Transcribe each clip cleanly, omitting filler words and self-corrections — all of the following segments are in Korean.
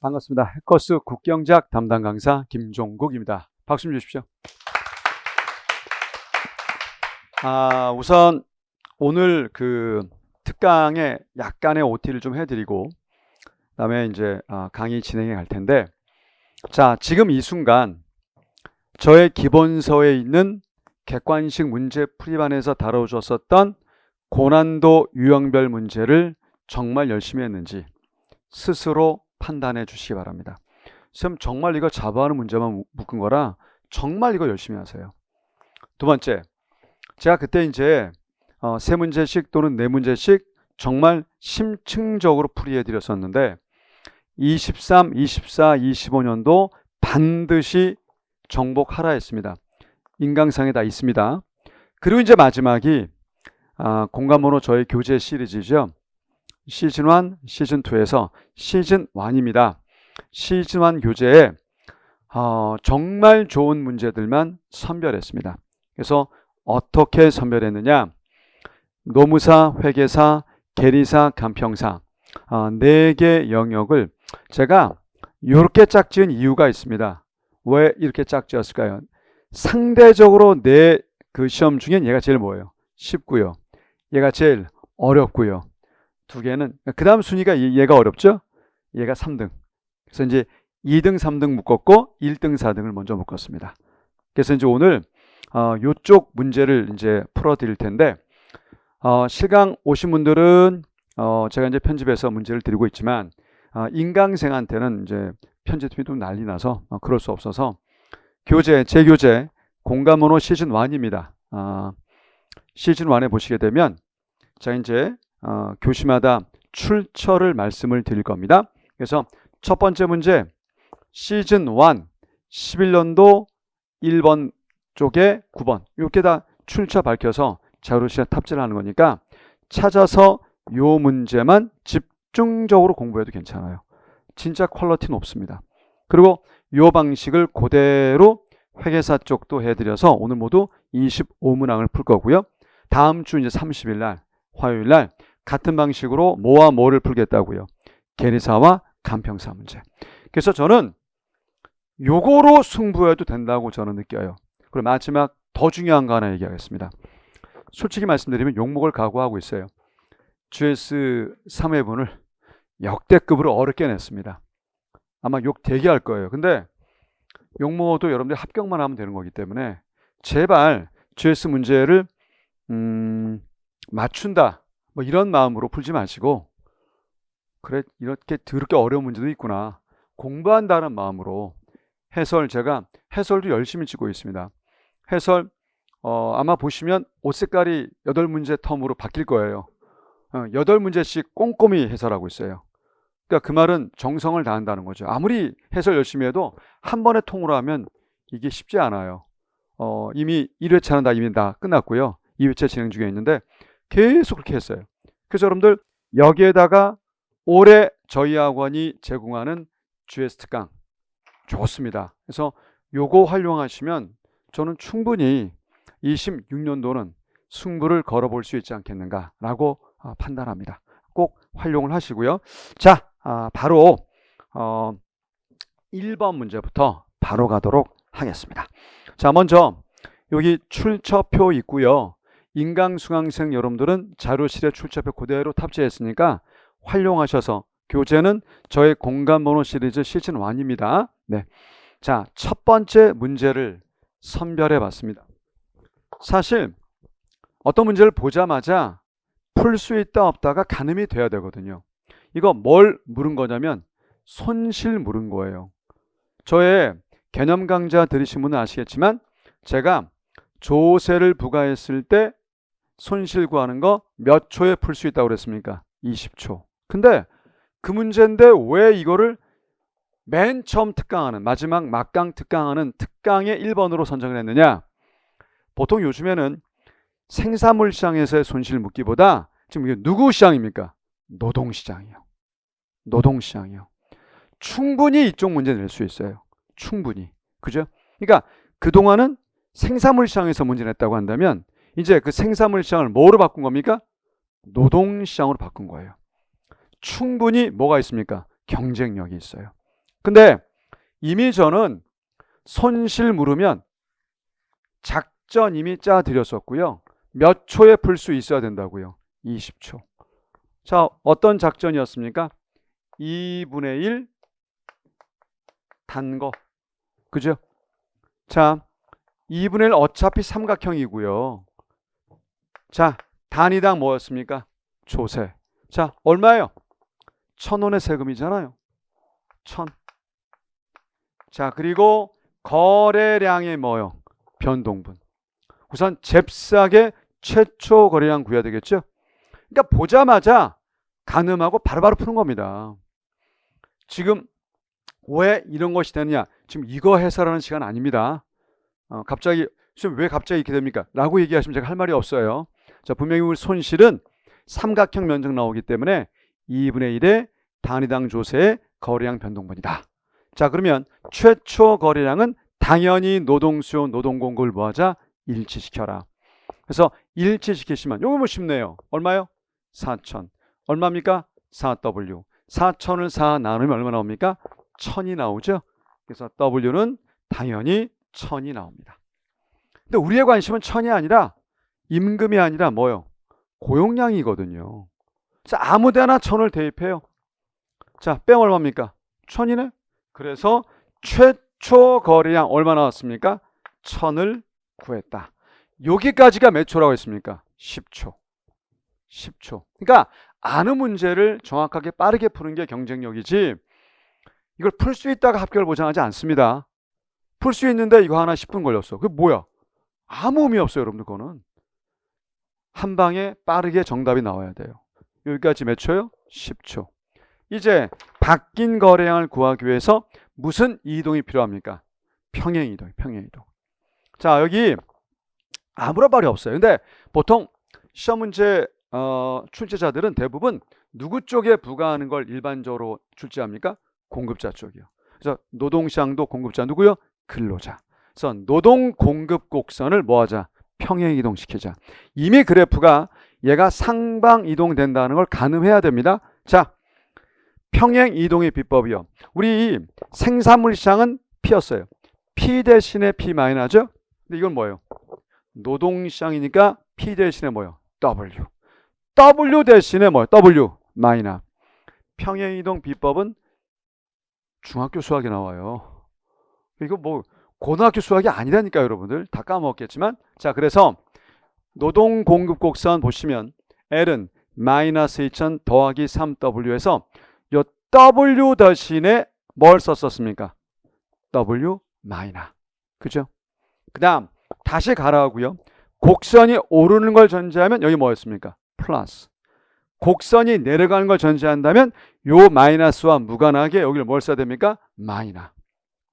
반갑습니다. 해커스 국경제학 담당 강사 김종국입니다. 박수 좀 주십시오. 우선 오늘 그 특강에 약간의 OT를 좀 해드리고 그다음에 이제 강의 진행해 갈 텐데, 자, 지금 이 순간 저의 기본서에 있는 객관식 문제 풀이반에서 다뤄줬었던 고난도 유형별 문제를 정말 열심히 했는지 스스로 판단해 주시기 바랍니다. 선생님, 정말 이거 자부하는 문제만 묶은 거라 정말 이거 열심히 하세요. 두 번째, 제가 그때 이제 세 문제씩 또는 네 문제씩 정말 심층적으로 풀이해 드렸었는데 23, 24, 25년도 반드시 정복하라 했습니다. 인강상에 다 있습니다. 그리고 이제 마지막이 공간번호 저희 교재 시리즈죠. 시즌 1, 시즌 2에서 시즌 1입니다. 시즌 1 교재에 정말 좋은 문제들만 선별했습니다. 그래서 어떻게 선별했느냐? 노무사, 회계사, 계리사, 간평사 4개 영역을 제가 이렇게 짝지은 이유가 있습니다. 왜 이렇게 짝지었을까요? 상대적으로 내 그 시험 중엔 얘가 제일 뭐예요? 쉽고요. 얘가 제일 어렵고요. 두 개는 그 다음 순위가 얘가 어렵죠? 얘가 3등. 그래서 이제 2등, 3등 묶었고 1등, 4등을 먼저 묶었습니다. 그래서 이제 오늘 요쪽 문제를 이제 풀어 드릴 텐데, 실강 오신 분들은 제가 이제 편집해서 문제를 드리고 있지만 인강생한테는 이제 편집이 좀 난리 나서 그럴 수 없어서 제 교재 공간번호 시즌 1입니다. 시즌 1에 보시게 되면 자, 이제 교시마다 출처를 말씀을 드릴 겁니다. 그래서 첫 번째 문제 시즌 1 11년도 1번 쪽에 9번 이렇게 다 출처 밝혀서 자료실에 탑재를 하는 거니까 찾아서 요 문제만 집중적으로 공부해도 괜찮아요. 진짜 퀄리티 높습니다. 그리고 요 방식을 그대로 회계사 쪽도 해드려서 오늘 모두 25문항을 풀 거고요. 다음 주 이제 30일 날 화요일 날 같은 방식으로 뭐와 뭐를 풀겠다고요. 계리사와 간평사 문제. 그래서 저는 요거로 승부해도 된다고 저는 느껴요. 그리고 마지막 더 중요한 거 하나 얘기하겠습니다. 솔직히 말씀드리면 욕먹을 각오하고 있어요. GS 3회분을 역대급으로 어렵게 냈습니다. 아마 욕 되게 할 거예요. 근데 욕먹어도 여러분들 합격만 하면 되는 거기 때문에 제발 GS 문제를 맞춘다 뭐 이런 마음으로 풀지 마시고, 그래 이렇게 더럽게 어려운 문제도 있구나 공부한다는 마음으로 제가 해설도 열심히 찍고 있습니다. 해설 아마 보시면 옷 색깔이 8문제 텀으로 바뀔 거예요. 8문제씩 꼼꼼히 해설하고 있어요. 그러니까 그 말은 정성을 다한다는 거죠. 아무리 해설 열심히 해도 한 번에 통으로 하면 이게 쉽지 않아요. 이미 1회차는 이미 다 끝났고요. 2회차 진행 중에 있는데 계속 그렇게 했어요. 그래서 여러분들 여기에다가 올해 저희 학원이 제공하는 GS 특강 좋습니다. 그래서 요거 활용하시면 저는 충분히 26년도는 승부를 걸어볼 수 있지 않겠는가라고 판단합니다. 꼭 활용을 하시고요. 자, 바로 1번 문제부터 바로 가도록 하겠습니다. 자, 먼저 여기 출처표 있고요. 인강수강생 여러분들은 자료실에 출처표 그대로 탑재했으니까 활용하셔서 교재는 저의 공간번호 시리즈 시즌 1입니다. 네. 자, 첫 번째 문제를 선별해 봤습니다. 사실 어떤 문제를 보자마자 풀 수 있다 없다가 가늠이 돼야 되거든요. 이거 뭘 물은 거냐면 손실 물은 거예요. 저의 개념 강좌 들으신 분은 아시겠지만 제가 조세를 부과했을 때 손실 구하는 거 몇 초에 풀 수 있다고 그랬습니까? 20초. 근데 그 문제인데 왜 이거를 맨 처음 특강하는 마지막 막강 특강하는 특강의 1번으로 선정을 했느냐? 보통 요즘에는 생산물 시장에서의 손실 묻기보다 지금 이게 누구 시장입니까? 노동시장이요. 노동시장이요. 충분히 이쪽 문제 낼 수 있어요. 충분히. 그죠? 그러니까 그동안은 생산물 시장에서 문제 냈다고 한다면 이제 그 생산물 시장을 뭐로 바꾼 겁니까? 노동시장으로 바꾼 거예요. 충분히 뭐가 있습니까? 경쟁력이 있어요. 근데 이미 저는 손실 물으면 작전 이미 짜드렸었고요. 몇 초에 풀 수 있어야 된다고요. 20초. 자, 어떤 작전이었습니까? 2분의 1 단거. 그죠? 자, 2분의 1 어차피 삼각형이고요. 자, 단위당 뭐였습니까? 조세. 자, 얼마예요? 1,000원의 세금이잖아요. 1,000. 자, 그리고 거래량이 뭐요? 변동분. 우선 잽싸게 최초 거래량 구해야 되겠죠? 그러니까 보자마자 가늠하고 바로바로 푸는 겁니다. 지금 왜 이런 것이 되느냐? 지금 이거 해설하는 시간 아닙니다. 갑자기 왜 갑자기 이렇게 됩니까? 라고 얘기하시면 제가 할 말이 없어요. 자, 분명히 우리 손실은 삼각형 면적 나오기 때문에 2분의 1의 단위당 조세의 거래량 변동분이다. 자, 그러면 최초 거래량은 당연히 노동수요, 노동공급을 뭐하자? 일치시켜라. 그래서 일치시키시면 요거 뭐 쉽네요. 얼마요? 4,000. 얼마입니까? 4W. 4,000을 4 나누면 얼마 나옵니까? 1,000이 나오죠. 그래서 W는 당연히 1,000이 나옵니다. 근데 우리의 관심은 1,000이 아니라 임금이 아니라 뭐요? 고용량이거든요. 자, 아무데나 1,000을 대입해요. 자, 뺑 얼마입니까? 1,000이네. 그래서 최초 거래량 얼마 나왔습니까? 1,000을 구했다. 여기까지가 몇 초라고 했습니까? 10초. 10초. 그러니까 아는 문제를 정확하게 빠르게 푸는 게 경쟁력이지, 이걸 풀 수 있다가 합격을 보장하지 않습니다. 풀 수 있는데 이거 하나 10분 걸렸어. 그게 뭐야? 아무 의미 없어요, 여러분들. 거는 한 방에 빠르게 정답이 나와야 돼요. 여기까지 몇 초요? 10초. 이제 바뀐 거래량을 구하기 위해서 무슨 이동이 필요합니까? 평행이동, 평행이동. 자, 여기 아무런 말이 없어요. 근데 보통 시험 문제 출제자들은 대부분 누구 쪽에 부과하는 걸 일반적으로 출제합니까? 공급자 쪽이요. 그래서 노동시장도 공급자 누구요? 근로자. 그래서 노동 공급 곡선을 뭐하자? 평행 이동시키자. 이미 그래프가 얘가 상방 이동된다는 걸 가늠해야 됩니다. 자, 평행 이동의 비법이요. 우리 생산물 시장은 P였어요. P 대신에 P 마이너죠? 근데 이건 뭐예요? 노동시장이니까 P 대신에 뭐예요? W. W 대신에 뭐예요? W 마이너. 평행 이동 비법은 중학교 수학에 나와요. 이거 뭐 고등학교 수학이 아니라니까요, 여러분들. 다 까먹었겠지만. 자, 그래서 노동 공급 곡선 보시면 L은 마이너스 2,000 더하기 3W에서 요 W 대신에 뭘 썼었습니까? W 마이너. 그죠? 그 다음 다시 가라고요. 곡선이 오르는 걸 전제하면 여기 뭐였습니까? 플러스. 곡선이 내려가는 걸 전제한다면 요 마이너스와 무관하게 여기를 뭘 써야 됩니까? 마이너.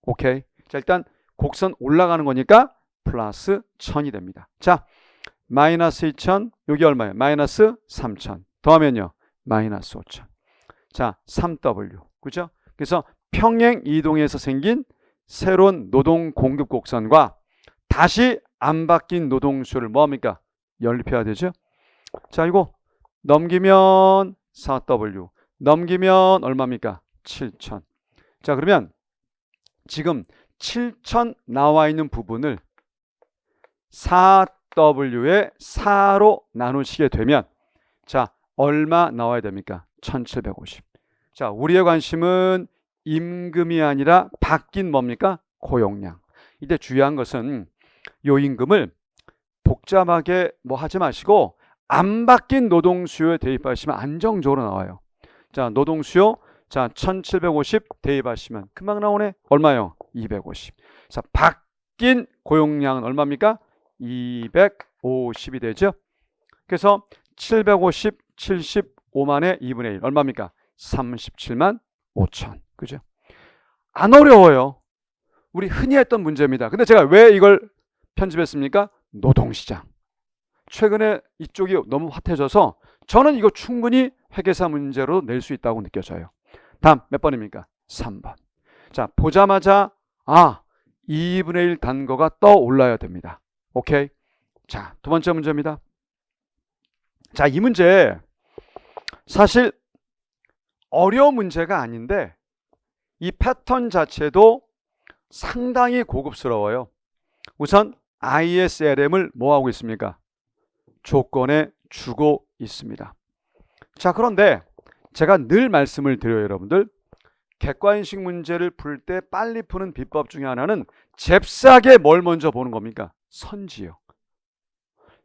오케이. 자, 일단 곡선 올라가는 거니까 플러스 1,000이 됩니다. 자, 마이너스 2,000, 여기 얼마예요? 마이너스 3,000. 더하면요, 마이너스 5,000. 자, 3W. 그죠? 그래서 평행 이동에서 생긴 새로운 노동 공급 곡선과 다시 안 바뀐 노동 수요를 뭐합니까? 연립해야 되죠? 자, 이거 넘기면 4W. 넘기면 얼마입니까? 7,000. 자, 그러면 지금 7,000 나와 있는 부분을 4W의 4로 나누시게 되면 자, 얼마 나와야 됩니까? 1,750. 자, 우리의 관심은 임금이 아니라 바뀐 뭡니까? 고용량. 이때 중요한 것은 요 임금을 복잡하게 뭐 하지 마시고 안 바뀐 노동 수요에 대입하시면 안정적으로 나와요. 자, 노동 수요. 자, 1,750 대입하시면 금방 나오네. 얼마요? 250. 자, 바뀐 고용량은 얼마입니까? 250이 되죠. 그래서 750, 75만의 2분의 1 얼마입니까? 37만 5천. 그죠? 안 어려워요. 우리 흔히 했던 문제입니다. 근데 제가 왜 이걸 편집했습니까? 노동시장. 최근에 이쪽이 너무 핫해져서 저는 이거 충분히 회계사 문제로 낼 수 있다고 느껴져요. 다음 몇 번입니까? 3번. 자, 보자마자 2분의 1 단거가 떠올라야 됩니다. 오케이. 자, 두 번째 문제입니다. 자, 이 문제 사실 어려운 문제가 아닌데 이 패턴 자체도 상당히 고급스러워요. 우선 ISLM을 뭐하고 있습니까? 조건에 주고 있습니다. 자, 그런데 제가 늘 말씀을 드려요, 여러분들. 객관식 문제를 풀 때 빨리 푸는 비법 중에 하나는 잽싸게 뭘 먼저 보는 겁니까? 선지요.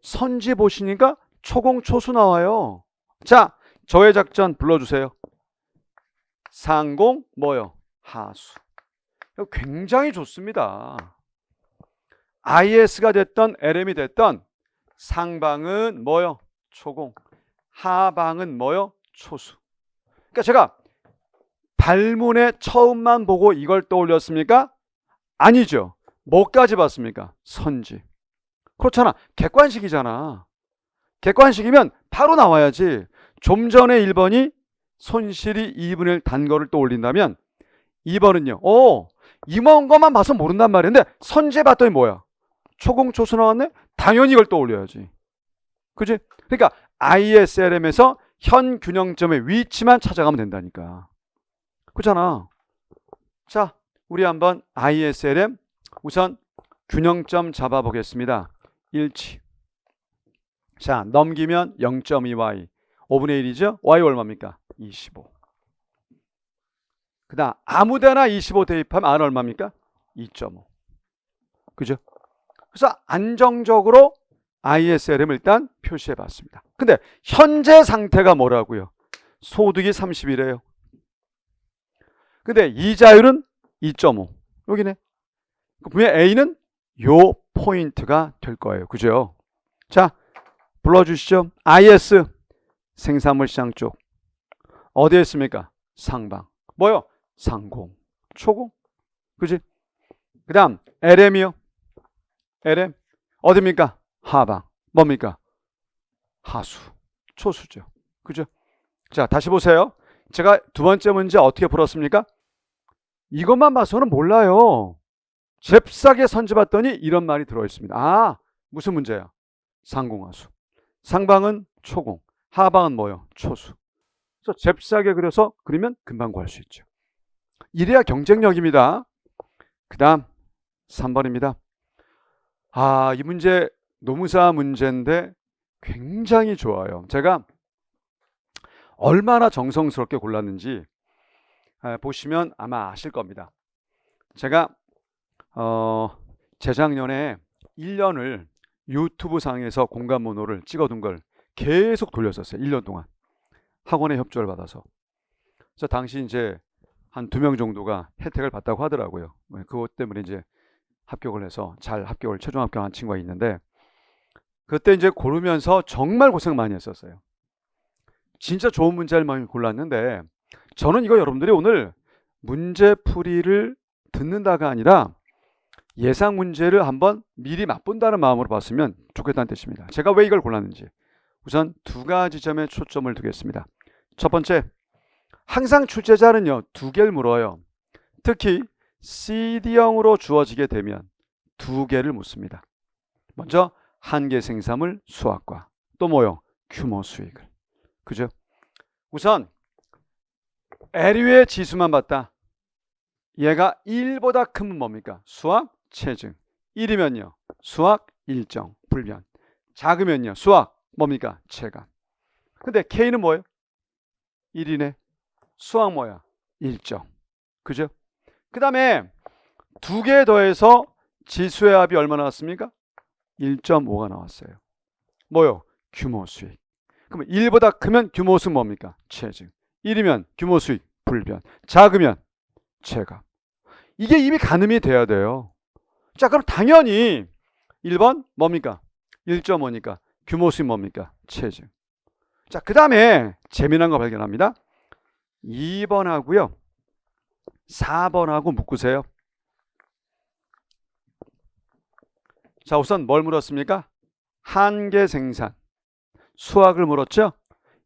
선지 보시니까 초공초수 나와요. 자, 저의 작전 불러주세요. 상공 뭐요? 하수. 이거 굉장히 좋습니다. IS가 됐던 LM이 됐던 상방은 뭐요? 초공. 하방은 뭐요? 초수. 그러니까 제가 발문의 처음만 보고 이걸 떠올렸습니까? 아니죠. 뭐까지 봤습니까? 선지. 그렇잖아. 객관식이잖아. 객관식이면 바로 나와야지. 좀 전에 1번이 손실이 2분의 1 단 거를 떠올린다면 2번은요. 이만 것만 봐서 모른단 말인데 선지에 봤더니 뭐야? 초공초수 나왔네? 당연히 이걸 떠올려야지. 그지? 그러니까 ISLM에서 현 균형점의 위치만 찾아가면 된다니까. 그렇잖아. 자, 우리 한번 ISLM 우선 균형점 잡아보겠습니다. 일치. 자, 넘기면 0.2y 5분의 1이죠? y 얼마입니까? 25. 그 다음 아무데나 25 대입하면 r 얼마입니까? 2.5. 그죠? 그래서 안정적으로 ISLM을 일단 표시해 봤습니다. 근데 현재 상태가 뭐라고요? 소득이 30이래요. 근데 이자율은 2.5. 여기네. 분명 A는 요 포인트가 될 거예요. 그죠? 자, 불러주시죠. IS 생산물 시장 쪽. 어디에 있습니까? 상방. 뭐요? 상공. 초공. 그지? 그 다음 LM이요. LM. 어디입니까? 하방. 뭡니까? 하수. 초수죠. 그죠? 자, 다시 보세요. 제가 두 번째 문제 어떻게 풀었습니까? 이것만 봐서는 몰라요. 잽싸게 선지 봤더니 이런 말이 들어있습니다. 아, 무슨 문제야? 상공하수. 상방은 초공. 하방은 뭐요? 초수. 그래서 잽싸게 그려서 그리면 금방 구할 수 있죠. 이래야 경쟁력입니다. 그 다음 3번입니다. 아, 이 문제 노무사 문제인데 굉장히 좋아요. 제가 얼마나 정성스럽게 골랐는지 보시면 아마 아실 겁니다. 제가 재작년에 1년을 유튜브 상에서 공감모노를 찍어둔 걸 계속 돌렸었어요. 1년 동안. 학원의 협조를 받아서. 그래서 당시 이제 한 2명 정도가 혜택을 받다고 하더라고요. 그것 때문에 이제 합격을 해서 잘 합격을 최종 합격한 친구가 있는데 그때 이제 고르면서 정말 고생 많이 했었어요. 진짜 좋은 문제를 많이 골랐는데 저는 이거 여러분들이 오늘 문제풀이를 듣는다가 아니라 예상 문제를 한번 미리 맛본다는 마음으로 봤으면 좋겠다는 뜻입니다. 제가 왜 이걸 골랐는지 우선 두 가지 점에 초점을 두겠습니다. 첫 번째, 항상 출제자는요 2개를 물어요. 특히 CD형으로 주어지게 되면 2개를 묻습니다. 먼저 한계 생산물 수확과 또 뭐요? 규모 수익을. 그죠? 우선 LU의 지수만 봤다. 얘가 1보다 크면 뭡니까? 수확 체증. 1이면요. 수확 일정 불변. 작으면요. 수확 뭡니까? 체감. 근데 K는 뭐예요? 1이네. 수확 뭐야? 일정. 그죠? 그 다음에 2개 더해서 지수의 합이 얼마 나왔습니까? 1.5가 나왔어요. 뭐요? 규모 수익. 그럼 1보다 크면 규모 수익 뭡니까? 체증. 1이면 규모 수익 불변. 작으면 체감. 이게 이미 가늠이 돼야 돼요. 자, 그럼 당연히 1번 뭡니까? 1.5니까 규모 수익 뭡니까? 체증. 자, 그 다음에 재미난 거 발견합니다. 2번하고요 4번하고 묶으세요. 자, 우선 뭘 물었습니까? 한계 생산. 수확을 물었죠?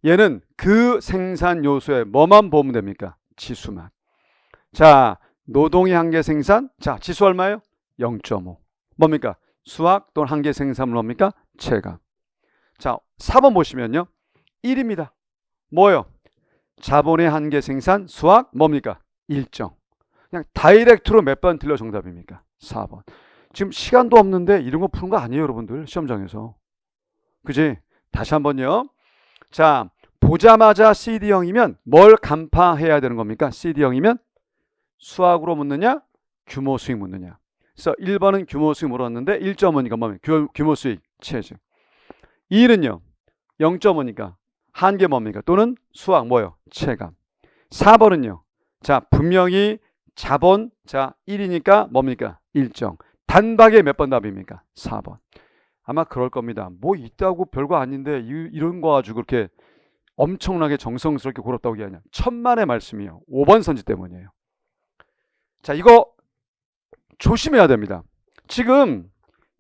얘는 그 생산 요소에 뭐만 보면 됩니까? 지수만. 자, 노동의 한계 생산. 자, 지수 얼마예요? 0.5. 뭡니까? 수확 또는 한계 생산물 뭡니까? 체감. 자, 4번 보시면요. 1입니다. 뭐예요? 자본의 한계 생산, 수확 뭡니까? 일정. 그냥 다이렉트로 몇 번 들려 정답입니까? 4번. 지금 시간도 없는데 이런 거 푸는 거 아니에요, 여러분들. 시험장에서. 그지? 다시 한번요. 자, 보자마자 CD형이면 뭘 간파해야 되는 겁니까? CD형이면 수학으로 묻느냐? 규모 수익 묻느냐? 그래서 1번은 규모 수익 물었는데 1.5니까 뭡니까? 규모 수익 체증. 2는요. 0.5니까 한계 뭡니까? 또는 수학 뭐요? 체감. 4번은요. 자, 분명히 자본, 자, 1이니까 뭡니까? 일정. 단박에 몇 번 답입니까? 4번. 아마 그럴 겁니다. 뭐 있다고 별거 아닌데 이런 거 가지고 그렇게 엄청나게 정성스럽게 고르다고 얘기하냐. 천만의 말씀이요. 5번 선지 때문이에요. 자, 이거 조심해야 됩니다. 지금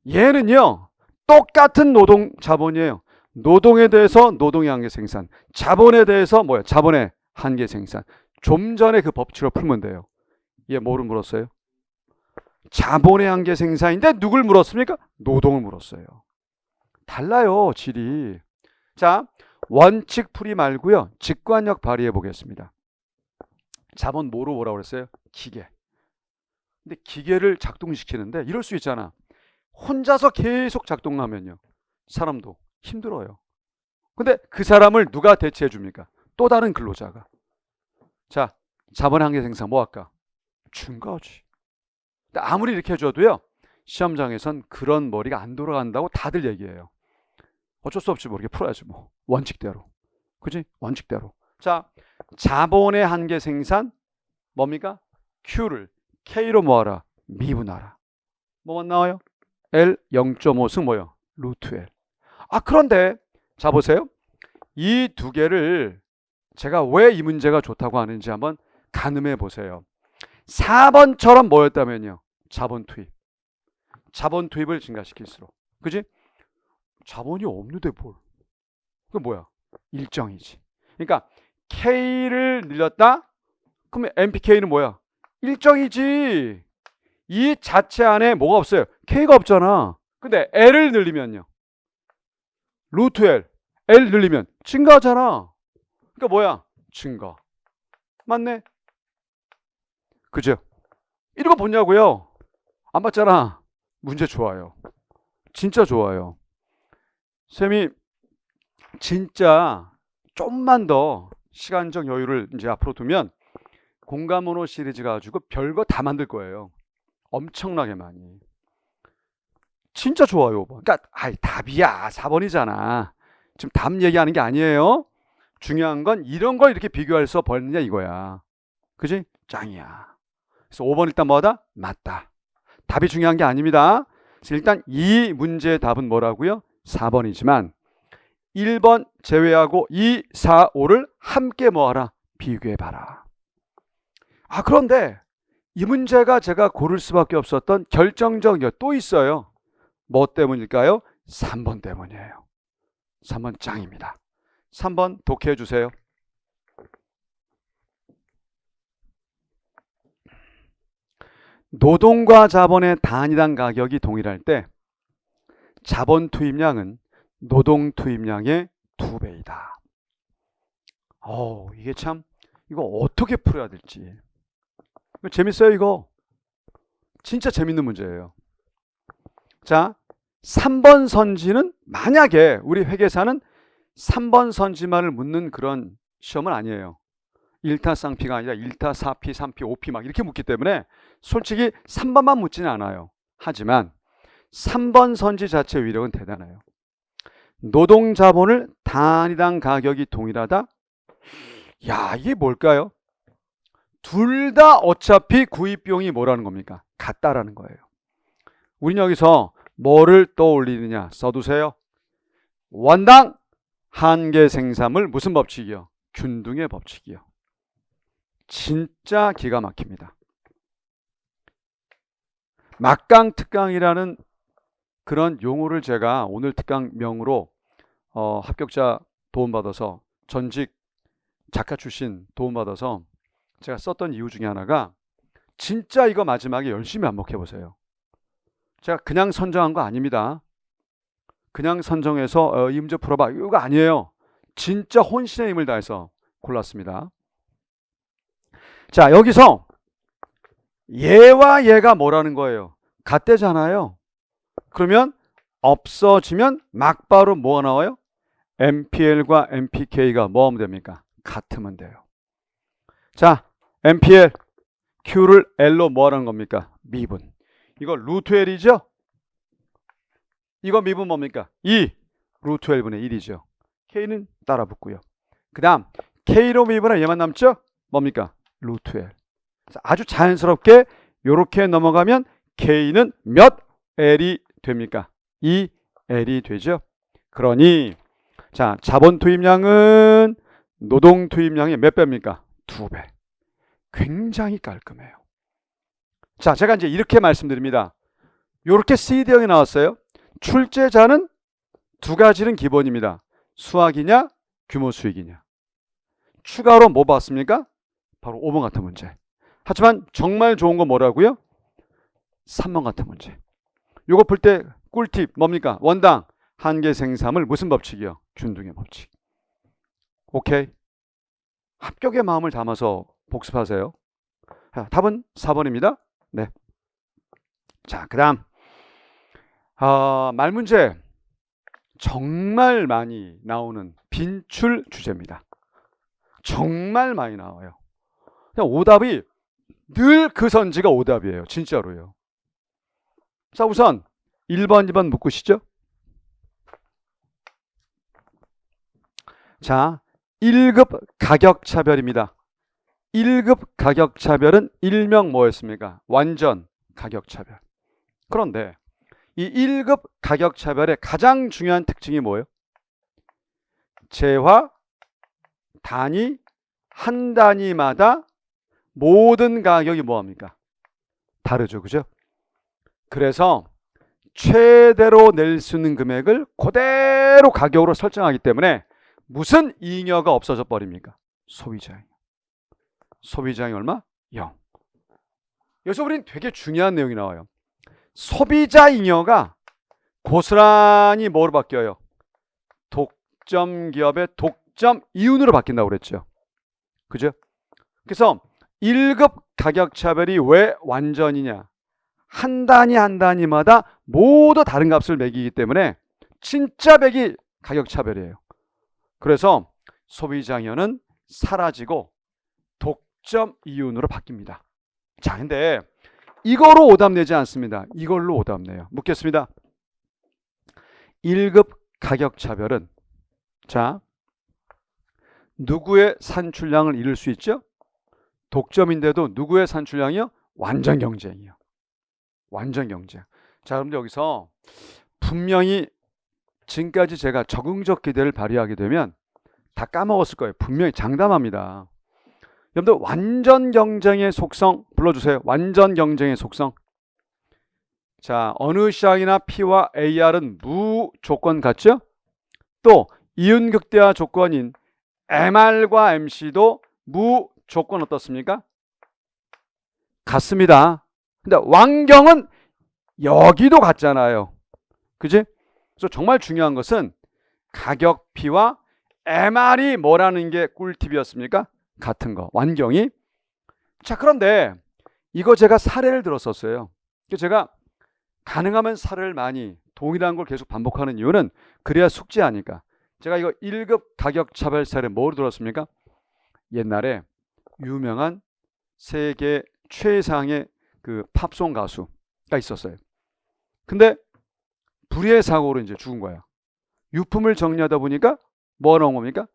얘는요. 똑같은 노동 자본이에요. 노동에 대해서 노동의 한계 생산, 자본에 대해서 뭐야? 자본의 한계 생산. 좀 전에 그 법칙을 풀면 돼요. 얘 뭐를 물었어요? 자본의 한계 생산인데 누굴 물었습니까? 노동을 물었어요. 달라요, 질이. 자, 원칙 풀이 말고요. 직관력 발휘해 보겠습니다. 자본 뭐라고 그랬어요? 기계. 근데 기계를 작동시키는데 이럴 수 있잖아. 혼자서 계속 작동하면요. 사람도 힘들어요. 근데 그 사람을 누가 대체해 줍니까? 또 다른 근로자가. 자, 자본의 한계 생산 뭐 할까? 준 거지. 근데 아무리 이렇게 해줘도요. 시험장에선 그런 머리가 안 돌아간다고 다들 얘기해요. 어쩔 수 없지 모르게 풀어야지 뭐. 원칙대로. 그지? 원칙대로. 자, 자본의 한계 생산 뭡니까? Q를 K로 뭐하라? 미분하라. 뭐만 나와요? L 0.5승 뭐요? 루트 L. 아, 그런데 자 보세요. 이 두 개를 제가 왜 이 문제가 좋다고 하는지 한번 가늠해 보세요. 4번처럼 뭐였다면요? 자본 투입. 자본 투입을 증가시킬수록. 그지? 자본이 없는데 뭘. 그게 뭐야? 일정이지. 그러니까 K를 늘렸다? 그러면 MPK는 뭐야? 일정이지. 이 자체 안에 뭐가 없어요? K가 없잖아. 근데 L을 늘리면요. 루트 L. L 늘리면 증가하잖아. 그러니까 뭐야? 증가. 맞네? 그죠? 이런 거 보냐고요? 안 봤잖아. 문제 좋아요. 진짜 좋아요. 쌤이 진짜 좀만 더 시간적 여유를 이제 앞으로 두면 공감문호 시리즈 가지고 별거 다 만들 거예요. 엄청나게 많이. 진짜 좋아요. 그러니까 답이야. 4번이잖아. 지금 답 얘기하는 게 아니에요. 중요한 건 이런 걸 이렇게 비교해서 벌느냐 이거야. 그지? 짱이야. 그래서 5번 일단 뭐하다? 맞다. 답이 중요한 게 아닙니다. 그래서 일단 이 문제의 답은 뭐라고요? 4번이지만 1번 제외하고 2, 4, 5를 함께 뭐하라? 비교해봐라. 아, 그런데 이 문제가 제가 고를 수밖에 없었던 결정적 이유 또 있어요. 뭐 때문일까요? 3번 때문이에요. 3번 짱입니다. 3번 독해해 주세요. 노동과 자본의 단위당 가격이 동일할 때 자본 투입량은 노동 투입량의 2배이다. 이게 참 이거 어떻게 풀어야 될지. 재밌어요, 이거. 진짜 재밌는 문제예요. 자, 3번 선지는 만약에 우리 회계사는 3번 선지만을 묻는 그런 시험은 아니에요. 1타 쌍피가 아니라 1타 4피, 3피, 5피 막 이렇게 묻기 때문에 솔직히 3번만 묻지는 않아요. 하지만 3번 선지 자체 위력은 대단해요. 노동 자본을 단위당 가격이 동일하다? 야, 이게 뭘까요? 둘 다 어차피 구입 비용이 뭐라는 겁니까? 같다라는 거예요. 우린 여기서 뭐를 떠올리느냐 써두세요. 원당 한계 생산물 무슨 법칙이요? 균등의 법칙이요. 진짜 기가 막힙니다. 막강 특강이라는 그런 용어를 제가 오늘 특강명으로 합격자 도움받아서 전직 작가 출신 도움받아서 제가 썼던 이유 중에 하나가 진짜 이거 마지막에 열심히 안목해 보세요. 제가 그냥 선정한 거 아닙니다. 그냥 선정해서 이 문제 풀어봐 이거 아니에요. 진짜 혼신의 힘을 다해서 골랐습니다. 자, 여기서 얘와 얘가 뭐라는 거예요? 같대잖아요. 그러면 없어지면 막바로 뭐가 나와요? MPL과 MPK가 뭐 하면 됩니까? 같으면 돼요. 자, MPL, Q를 L로 뭐 하는 겁니까? 미분. 이거 루트 L이죠? 이거 미분 뭡니까? 2, 루트 L분의 1이죠. K는 따라 붙고요. 그 다음 K로 미분은 얘만 남죠? 뭡니까? 루트 L. 아주 자연스럽게 이렇게 넘어가면 K는 몇 L이 됩니까? 2L이 되죠. 그러니 자, 자본 투입량은 노동 투입량의 몇 배입니까? 2배. 굉장히 깔끔해요. 자, 제가 이제 이렇게 말씀드립니다. 이렇게 CD형이 나왔어요. 출제자는 두 가지는 기본입니다. 수학이냐, 규모 수익이냐. 추가로 뭐 봤습니까? 바로 5번 같은 문제. 하지만 정말 좋은 건 뭐라고요? 3번 같은 문제. 요거 풀 때 꿀팁 뭡니까? 원당 한계 생산물 무슨 법칙이요? 준등의 법칙. 오케이. 합격의 마음을 담아서 복습하세요. 자, 답은 4번입니다. 네. 자, 그 다음 말문제 정말 많이 나오는 빈출 주제입니다. 정말 많이 나와요. 그냥 오답이 늘 그 선지가 오답이에요. 진짜로요. 자, 우선 1번, 2번 묶으시죠. 자, 1급 가격차별입니다. 1급 가격차별은 일명 뭐였습니까? 완전 가격차별. 그런데 이 1급 가격차별의 가장 중요한 특징이 뭐예요? 재화, 단위, 한 단위마다 모든 가격이 뭐합니까? 다르죠. 그죠? 그래서 최대로 낼 수 있는 금액을 그대로 가격으로 설정하기 때문에 무슨 잉여가 없어져 버립니까? 소비자잉여. 소비자잉이 얼마? 0. 여기서 우리는 되게 중요한 내용이 나와요. 소비자잉여가 고스란히 뭐로 바뀌어요? 독점 기업의 독점 이윤으로 바뀐다고 그랬죠. 그죠? 그래서 1급 가격 차별이 왜 완전이냐? 한 단위 한 단위마다 모두 다른 값을 매기기 때문에 진짜 백이 가격 차별이에요. 그래서 소비자잉여는 사라지고 독점 이윤으로 바뀝니다. 자, 근데 이거로 오답 내지 않습니다. 이걸로 오답 내요. 묻겠습니다. 1급 가격 차별은 자, 누구의 산출량을 잃을 수 있죠? 독점인데도 누구의 산출량이요? 완전 경쟁이요. 완전 경쟁. 자, 여러분들 여기서 분명히 지금까지 제가 적응적 기대를 발휘하게 되면 다 까먹었을 거예요. 분명히 장담합니다. 여러분들 완전 경쟁의 속성 불러주세요. 완전 경쟁의 속성. 자, 어느 시장이나 P와 AR은 무조건 같죠? 또 이윤극대화 조건인 MR과 MC도 무조건 어떻습니까? 같습니다. 근데 완경은 여기도 같잖아요. 그지? 그래서 정말 중요한 것은 가격 P와 MR이 뭐라는 게 꿀팁이었습니까? 같은 거. 완경이. 자, 그런데 이거 제가 사례를 들었었어요. 제가 가능하면 사례를 많이 동일한 걸 계속 반복하는 이유는 그래야 숙지하니까. 제가 이거 1급 가격 차별 사례 뭐로 들었습니까? 옛날에 유명한 세계 최상의 그 팝송 가수가 있었어요. 근데 불의의 사고로 이제 죽은 거야. 유품을 정리하다 보니까 뭐 나온 겁니까?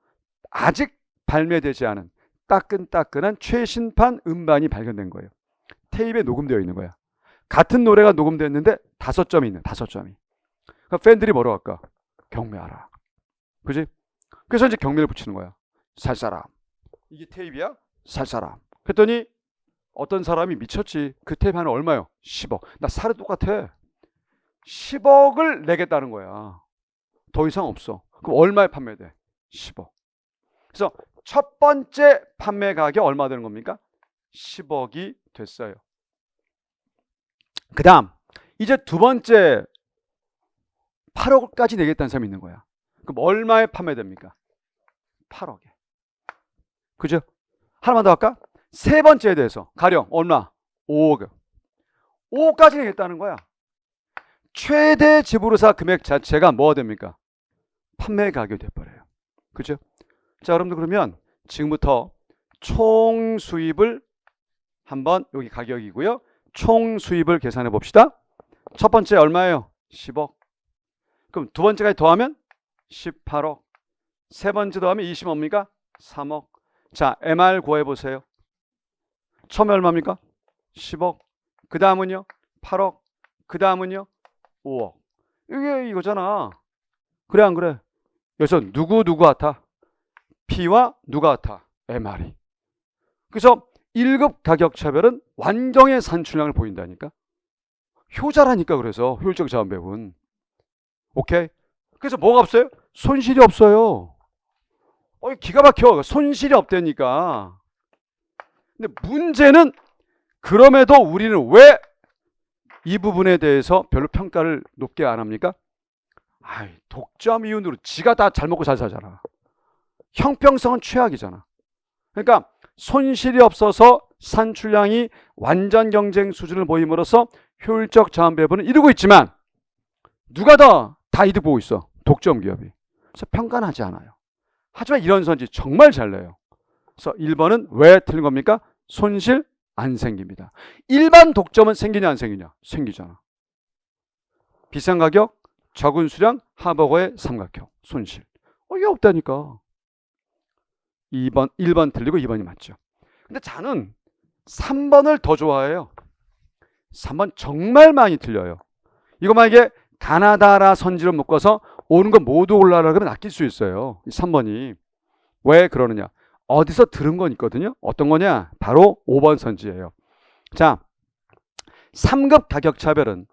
아직 발매되지 않은 따끈따끈한 최신판 음반이 발견된 거예요. 테이프에 녹음되어 있는 거야. 같은 노래가 녹음됐는데 5점이 있는 5점이. 그러니까 팬들이 뭐라고 할까? 경매하라. 그지? 그래서 이제 경매를 붙이는 거야. 살 사람. 이게 테이프야? 살 사람. 그랬더니 어떤 사람이 미쳤지. 그 테이프 하나 얼마요? 10억. 나 살이 똑같아. 10억을 내겠다는 거야. 더 이상 없어. 그럼 얼마에 판매돼? 10억. 그래서 첫 번째 판매 가격 얼마 되는 겁니까? 10억이 됐어요. 그 다음 이제 두 번째 8억까지 내겠다는 사람이 있는 거야. 그럼 얼마에 판매됩니까? 8억에. 그죠? 하나만 더 할까? 세 번째에 대해서 가령 얼마? 5억. 5억까지 내겠다는 거야. 최대 지불의사 금액 자체가 뭐가 됩니까? 판매 가격이 돼버려요. 그죠? 자, 여러분들 그러면 지금부터 총 수입을 한번, 여기 가격이고요. 총 수입을 계산해 봅시다. 첫 번째 얼마예요? 10억. 그럼 두 번째까지 더하면 18억. 세 번째 더하면 20 뭡니까? 3억. 자, MR 구해보세요. 처음에 얼마입니까? 10억. 그 다음은요? 8억. 그 다음은요? 5억. 이게 이거잖아. 그래 안 그래? 여기서 누구 같아? P와 누가 같아? MR이. 그래서 1급 가격 차별은 완경의 산출량을 보인다니까. 효자라니까. 그래서 효율적 자원 배분. 오케이? 그래서 뭐가 없어요? 손실이 없어요. 기가 막혀. 손실이 없다니까. 근데 문제는 그럼에도 우리는 왜 이 부분에 대해서 별로 평가를 높게 안 합니까? 독점 이윤으로 지가 다 잘 먹고 잘 살잖아. 형평성은 최악이잖아. 그러니까 손실이 없어서 산출량이 완전 경쟁 수준을 보임으로써 효율적 자원 배분을 이루고 있지만 누가 다 이득 보고 있어? 독점 기업이. 그래서 평가는 하지 않아요. 하지만 이런 선지 정말 잘 내요. 그래서 1번은 왜 틀린 겁니까? 손실 안 생깁니다. 일반 독점은 생기냐 안 생기냐? 생기잖아. 비싼 가격, 적은 수량, 하버거의 삼각형, 손실. 이게 없다니까. 1번 틀리고 2번이 맞죠. 근데 저는 3번을 더 좋아해요. 3번 정말 많이 틀려요. 이거 만약에 가나다라 선지로 묶어서 오는 거 모두 올라라 그러면 아낄 수 있어요. 3번이. 왜 그러느냐? 어디서 들은 건 있거든요. 어떤 거냐? 바로 5번 선지예요. 자, 3급 가격 차별은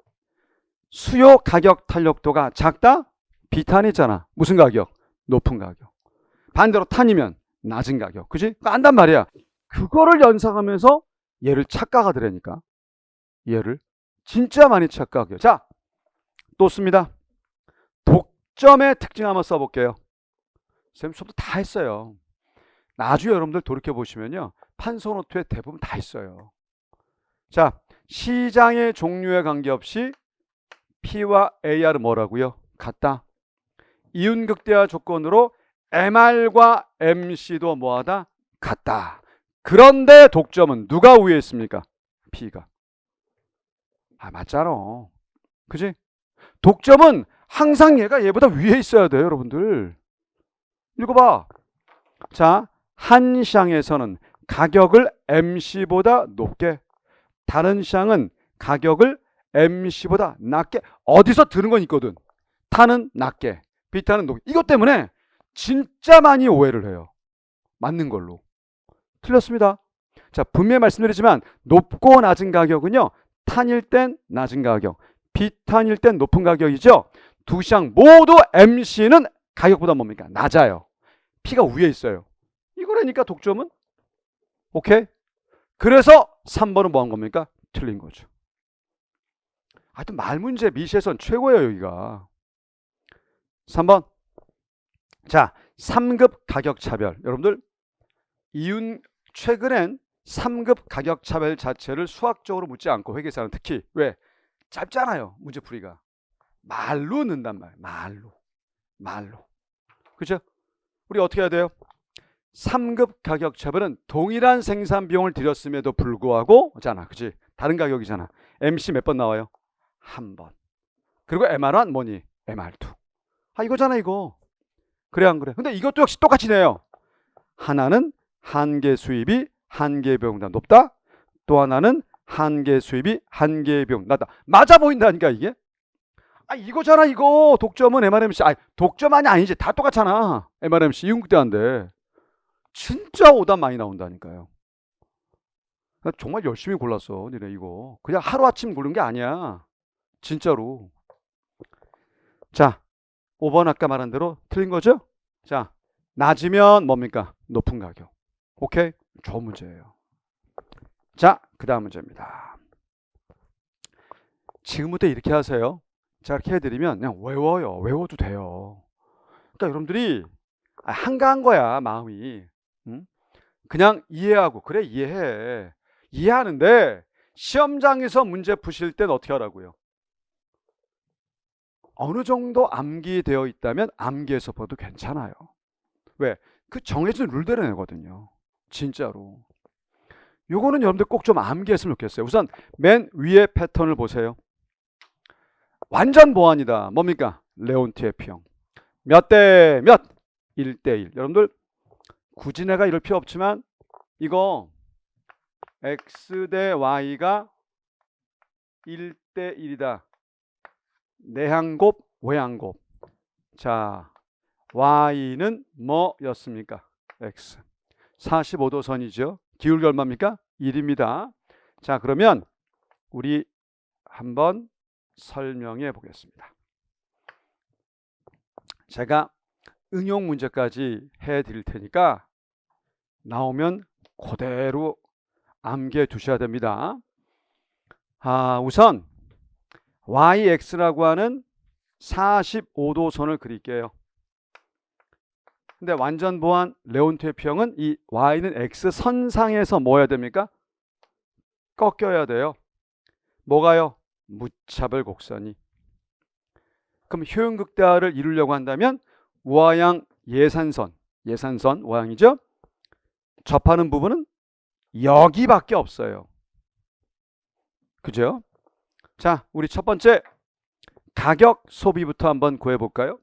수요 가격 탄력도가 작다? 비탄이잖아. 무슨 가격? 높은 가격. 반대로 탄이면 낮은 가격. 그지? 안단 말이야. 그거를 연상하면서 얘를 착각하더라니까. 얘를 진짜 많이 착각해요. 자, 또 씁니다. 독점의 특징 한번 써볼게요. 쌤 수업도 다 했어요. 나중에 여러분들 돌이켜보시면요. 판소노트에 대부분 다 있어요. 자, 시장의 종류에 관계없이 P와 AR은 뭐라고요? 같다. 이윤극대화 조건으로 MR과 MC도 뭐하다? 같다. 그런데 독점은 누가 위에 있습니까? P가. 맞잖아. 그지? 독점은 항상 얘보다 위에 있어야 돼요, 여러분들. 읽어봐. 자, 한 시장에서는 가격을 MC보다 높게, 다른 시장은 가격을 MC보다 낮게. 어디서 들은 건 있거든. 타는 낮게, 비타는 높게. 이것 때문에 진짜 많이 오해를 해요. 맞는 걸로. 틀렸습니다. 자, 분명히 말씀드리지만 높고 낮은 가격은요. 탄일 땐 낮은 가격, 비탄일 땐 높은 가격이죠. 두 시장 모두 MC는 가격보다 뭡니까? 낮아요. P가 위에 있어요. 이거라니까 독점은. 오케이? 그래서 3번은 뭐 한 겁니까? 틀린 거죠. 하여튼 말 문제 미시에선 최고예요, 여기가. 3번. 자, 3급 가격 차별. 여러분들 최근엔 3급 가격 차별 자체를 수학적으로 묻지 않고 회계사는 특히 왜? 짧잖아요. 문제풀이가. 말로 넣는단 말이에요. 말로. 그죠? 우리 어떻게 해야 돼요? 3급 가격 차별은 동일한 생산 비용을 들였음에도 불구하고 그지? 다른 가격이잖아. MC 몇 번 나와요? 한 번. 그리고 MR1 뭐니? MR2. 이거잖아 이거. 그래 안 그래? 근데 이것도 역시 똑같이 내요. 하나는 한계 수입이 한계 비용보다 높다. 또 하나는 한계 수입이 한계 비용 낮다. 맞아 보인다니까 이게. 이거잖아 이거. 독점은 MRMC. 독점만이 아니지. 다 똑같잖아. MRMC 이윤극대화인데. 진짜 오답 많이 나온다니까요. 나 정말 열심히 골랐어. 니네 이거. 그냥 하루아침 고른 게 아니야. 진짜로. 자, 5번 아까 말한 대로 틀린 거죠? 자, 낮으면 뭡니까? 높은 가격. 오케이? 좋은 문제예요. 자, 그 다음 문제입니다. 지금부터 이렇게 하세요. 자, 이렇게 해드리면 그냥 외워요. 외워도 돼요. 그러니까 여러분들이 한가한 거야, 마음이. 응? 그냥 이해하고. 그래, 이해해. 이해하는데 시험장에서 문제 푸실 땐 어떻게 하라고요? 어느 정도 암기되어 있다면 암기해서 봐도 괜찮아요. 왜? 그 정해진 룰대로 내거든요. 진짜로. 요거는 여러분들 꼭 좀 암기했으면 좋겠어요. 우선 맨 위에 패턴을 보세요. 완전 보완이다. 뭡니까? 레온티의 P형. 몇 대 몇? 1대1. 여러분들 굳이 내가 이럴 필요 없지만 이거 X 대 Y가 1대1이다. 내항곱, 외항곱. 자, Y는 뭐였습니까? X. 45도 선이죠. 기울기 얼마입니까? 1입니다. 자, 그러면 우리 한번 설명해 보겠습니다. 제가 응용 문제까지 해 드릴 테니까 나오면 그대로 암기해 두셔야 됩니다. 우선 YX라고 하는 45도 선을 그릴게요. 근데 완전 보완 레온트의 P형은 이 Y는 X 선상에서 뭐 해야 됩니까? 꺾여야 돼요. 뭐가요? 무차별 곡선이. 그럼 효용극대화를 이루려고 한다면 우하양 예산선 우하양이죠? 접하는 부분은 여기밖에 없어요. 그죠? 자, 우리 첫 번째 가격 소비부터 한번 구해볼까요?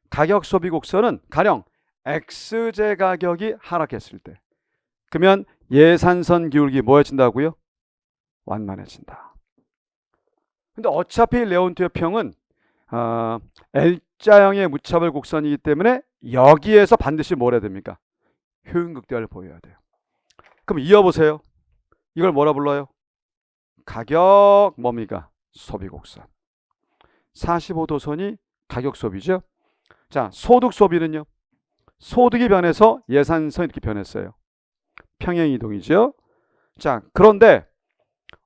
가격 소비 곡선은 가령 X제 가격이 하락했을 때 그러면 예산선 기울기 뭐해진다고요? 완만해진다. 근데 어차피 레온트의 P형은 L자형의 무차별 곡선이기 때문에 여기에서 반드시 뭘 해야 됩니까? 효용극대화를 보여야 돼요. 그럼 이어보세요. 이걸 뭐라 불러요? 가격 뭡니까? 소비 곡선. 45도 선이 가격 소비죠. 자, 소득 소비는요? 소득이 변해서 예산선 이렇게 변했어요. 평행 이동이죠. 자, 그런데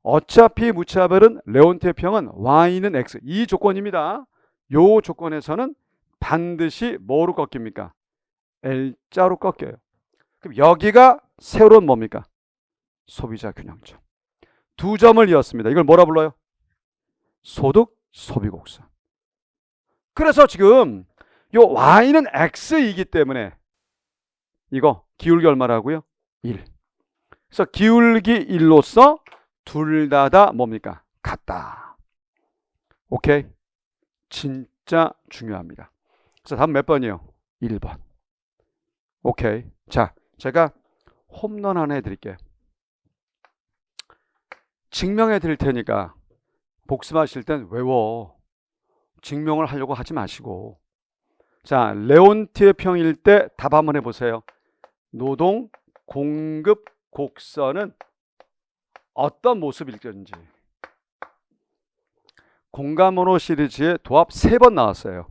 어차피 무차별은 레온트의 P형은 Y는 X 이 조건입니다. 요 조건에서는 반드시 뭐로 꺾입니까? L자로 꺾여요. 그럼 여기가 새로운 뭡니까? 소비자 균형점. 두 점을 이었습니다. 이걸 뭐라 불러요? 소득 소비 곡선. 그래서 지금 요 Y는 X이기 때문에 이거 기울기 얼마라고요? 1. 그래서 기울기 1로서 둘 다 뭡니까? 같다. 오케이? 진짜 중요합니다. 그래서 다음 몇 번이요? 1번. 오케이. 자, 제가 홈런 하나 해드릴게요. 증명해 드릴 테니까 복습하실 땐 외워. 증명을 하려고 하지 마시고. 자, 레온트의 P형일 때 답 한번 해보세요. 노동 공급 곡선은 어떤 모습일 건지. 공감번호 시리즈에 도합 3번 나왔어요.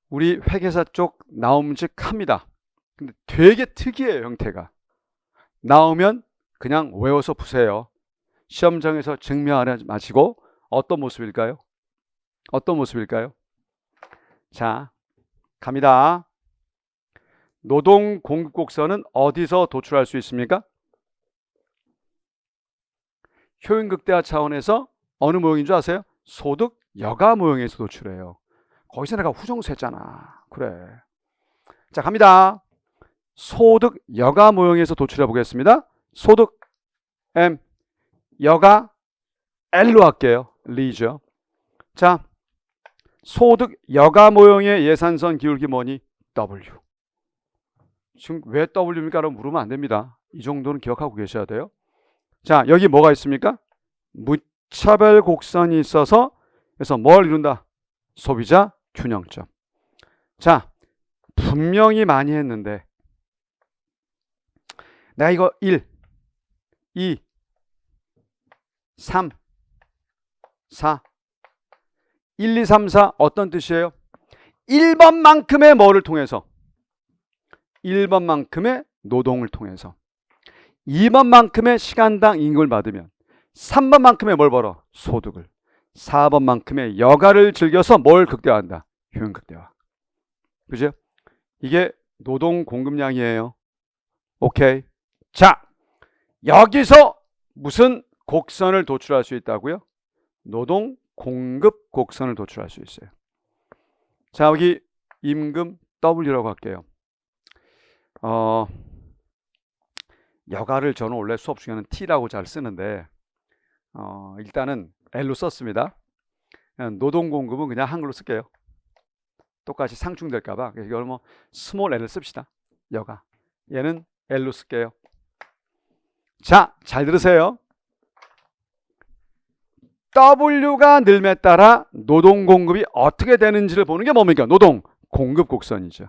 우리 회계사 쪽 나옴직합니다. 근데 되게 특이해요, 형태가. 나오면 그냥 외워서 푸세요. 시험장에서 증명하지 마시고 어떤 모습일까요? 어떤 모습일까요? 자, 갑니다. 노동 공급 곡선은 어디서 도출할 수 있습니까? 효용극대화 차원에서 어느 모형인 줄 아세요? 소득 여가 모형에서 도출해요. 거기서 내가 후정수 했잖아. 그래. 자, 갑니다. 소득 여가 모형에서 도출해 보겠습니다. 소득 M, 여가 L로 할게요. 리죠. 자, 소득 여가 모형의 예산선 기울기 뭐니? W. 지금 왜 W입니까? 라고 물으면 안 됩니다. 이 정도는 기억하고 계셔야 돼요. 자, 여기 뭐가 있습니까? 무차별 곡선이 있어서 그래서 뭘 이룬다? 소비자 균형점. 자, 분명히 많이 했는데 내가 이거 1, 2, 3, 4 1, 2, 3, 4 어떤 뜻이에요? 1번만큼의 뭐를 통해서? 1번만큼의 노동을 통해서 2번만큼의 시간당 임금을 받으면 3번만큼의 뭘 벌어? 소득을 4번만큼의 여가를 즐겨서 뭘 극대화한다? 효용극대화. 그죠? 이게 노동 공급량이에요. 오케이. 자, 여기서 무슨 곡선을 도출할 수 있다고요? 노동 공급 곡선을 도출할 수 있어요. 자, 여기 임금 W라고 할게요. 여가를 저는 원래 수업 중에는 T라고 잘 쓰는데 일단은 L로 썼습니다. 노동 공급은 그냥 한글로 쓸게요. 똑같이 상충될까봐 이걸 뭐 스몰 L을 씁시다. 여가. 얘는 L로 쓸게요. 자, 잘 들으세요. W가 늘에 따라 노동 공급이 어떻게 되는지를 보는 게 뭡니까? 노동 공급 곡선이죠.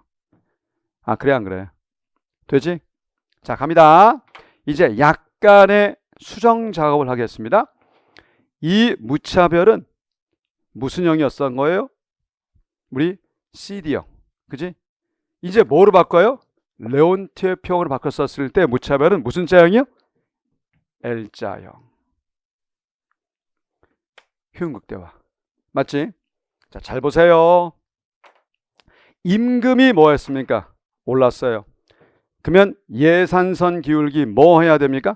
아, 그래 안 그래? 되지? 자, 갑니다. 이제 약간의 수정 작업을 하겠습니다. 이 무차별은 무슨 형이었던 거예요? 우리 CD형. 그지? 이제 뭐로 바꿔요? 레온티의 평으로 바꿨었을 때 무차별은 무슨 자형이요? L자형. 효용극대화. 맞지? 자, 잘 보세요. 임금이 뭐였습니까? 올랐어요. 그러면 예산선 기울기 뭐 해야 됩니까?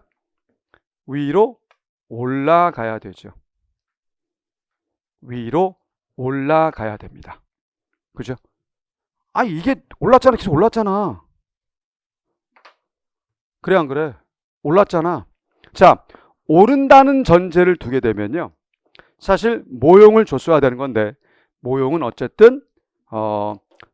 위로 올라가야 되죠. 위로 올라가야 됩니다. 그죠? 아, 이게 올랐잖아. 계속 올랐잖아. 그래 안 그래? 올랐잖아. 자, 오른다는 전제를 두게 되면요. 사실 모용을 줬어야 되는 건데 모용은 어쨌든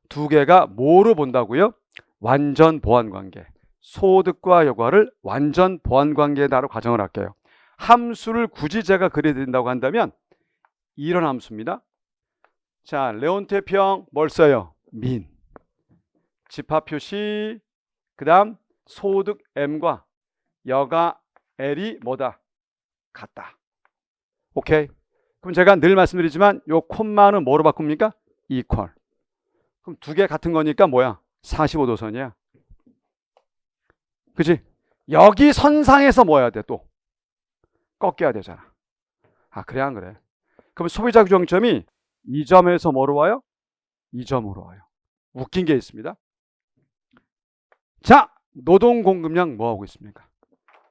두 개가 뭐로 본다고요? 완전 보완관계. 소득과 여가를 완전 보완관계다로 가정을 할게요. 함수를 굳이 제가 그려야 된다고 한다면 이런 함수입니다. 자, 레온트의 평 뭘 써요? 민. 집합 표시. 그 다음 소득 M과 여가 L이 뭐다? 같다. 오케이. 그럼 제가 늘 말씀드리지만 요 콤마는 뭐로 바꿉니까? equal. 그럼 두 개 같은 거니까 뭐야? 45도선이야. 그치? 여기 선상에서 뭐 해야 돼? 또 꺾여야 되잖아. 아, 그래 안 그래? 그럼 소비자 규정점이 이 점에서 뭐로 와요? 이 점으로 와요. 웃긴 게 있습니다. 자, 노동 공급량 뭐 하고 있습니까?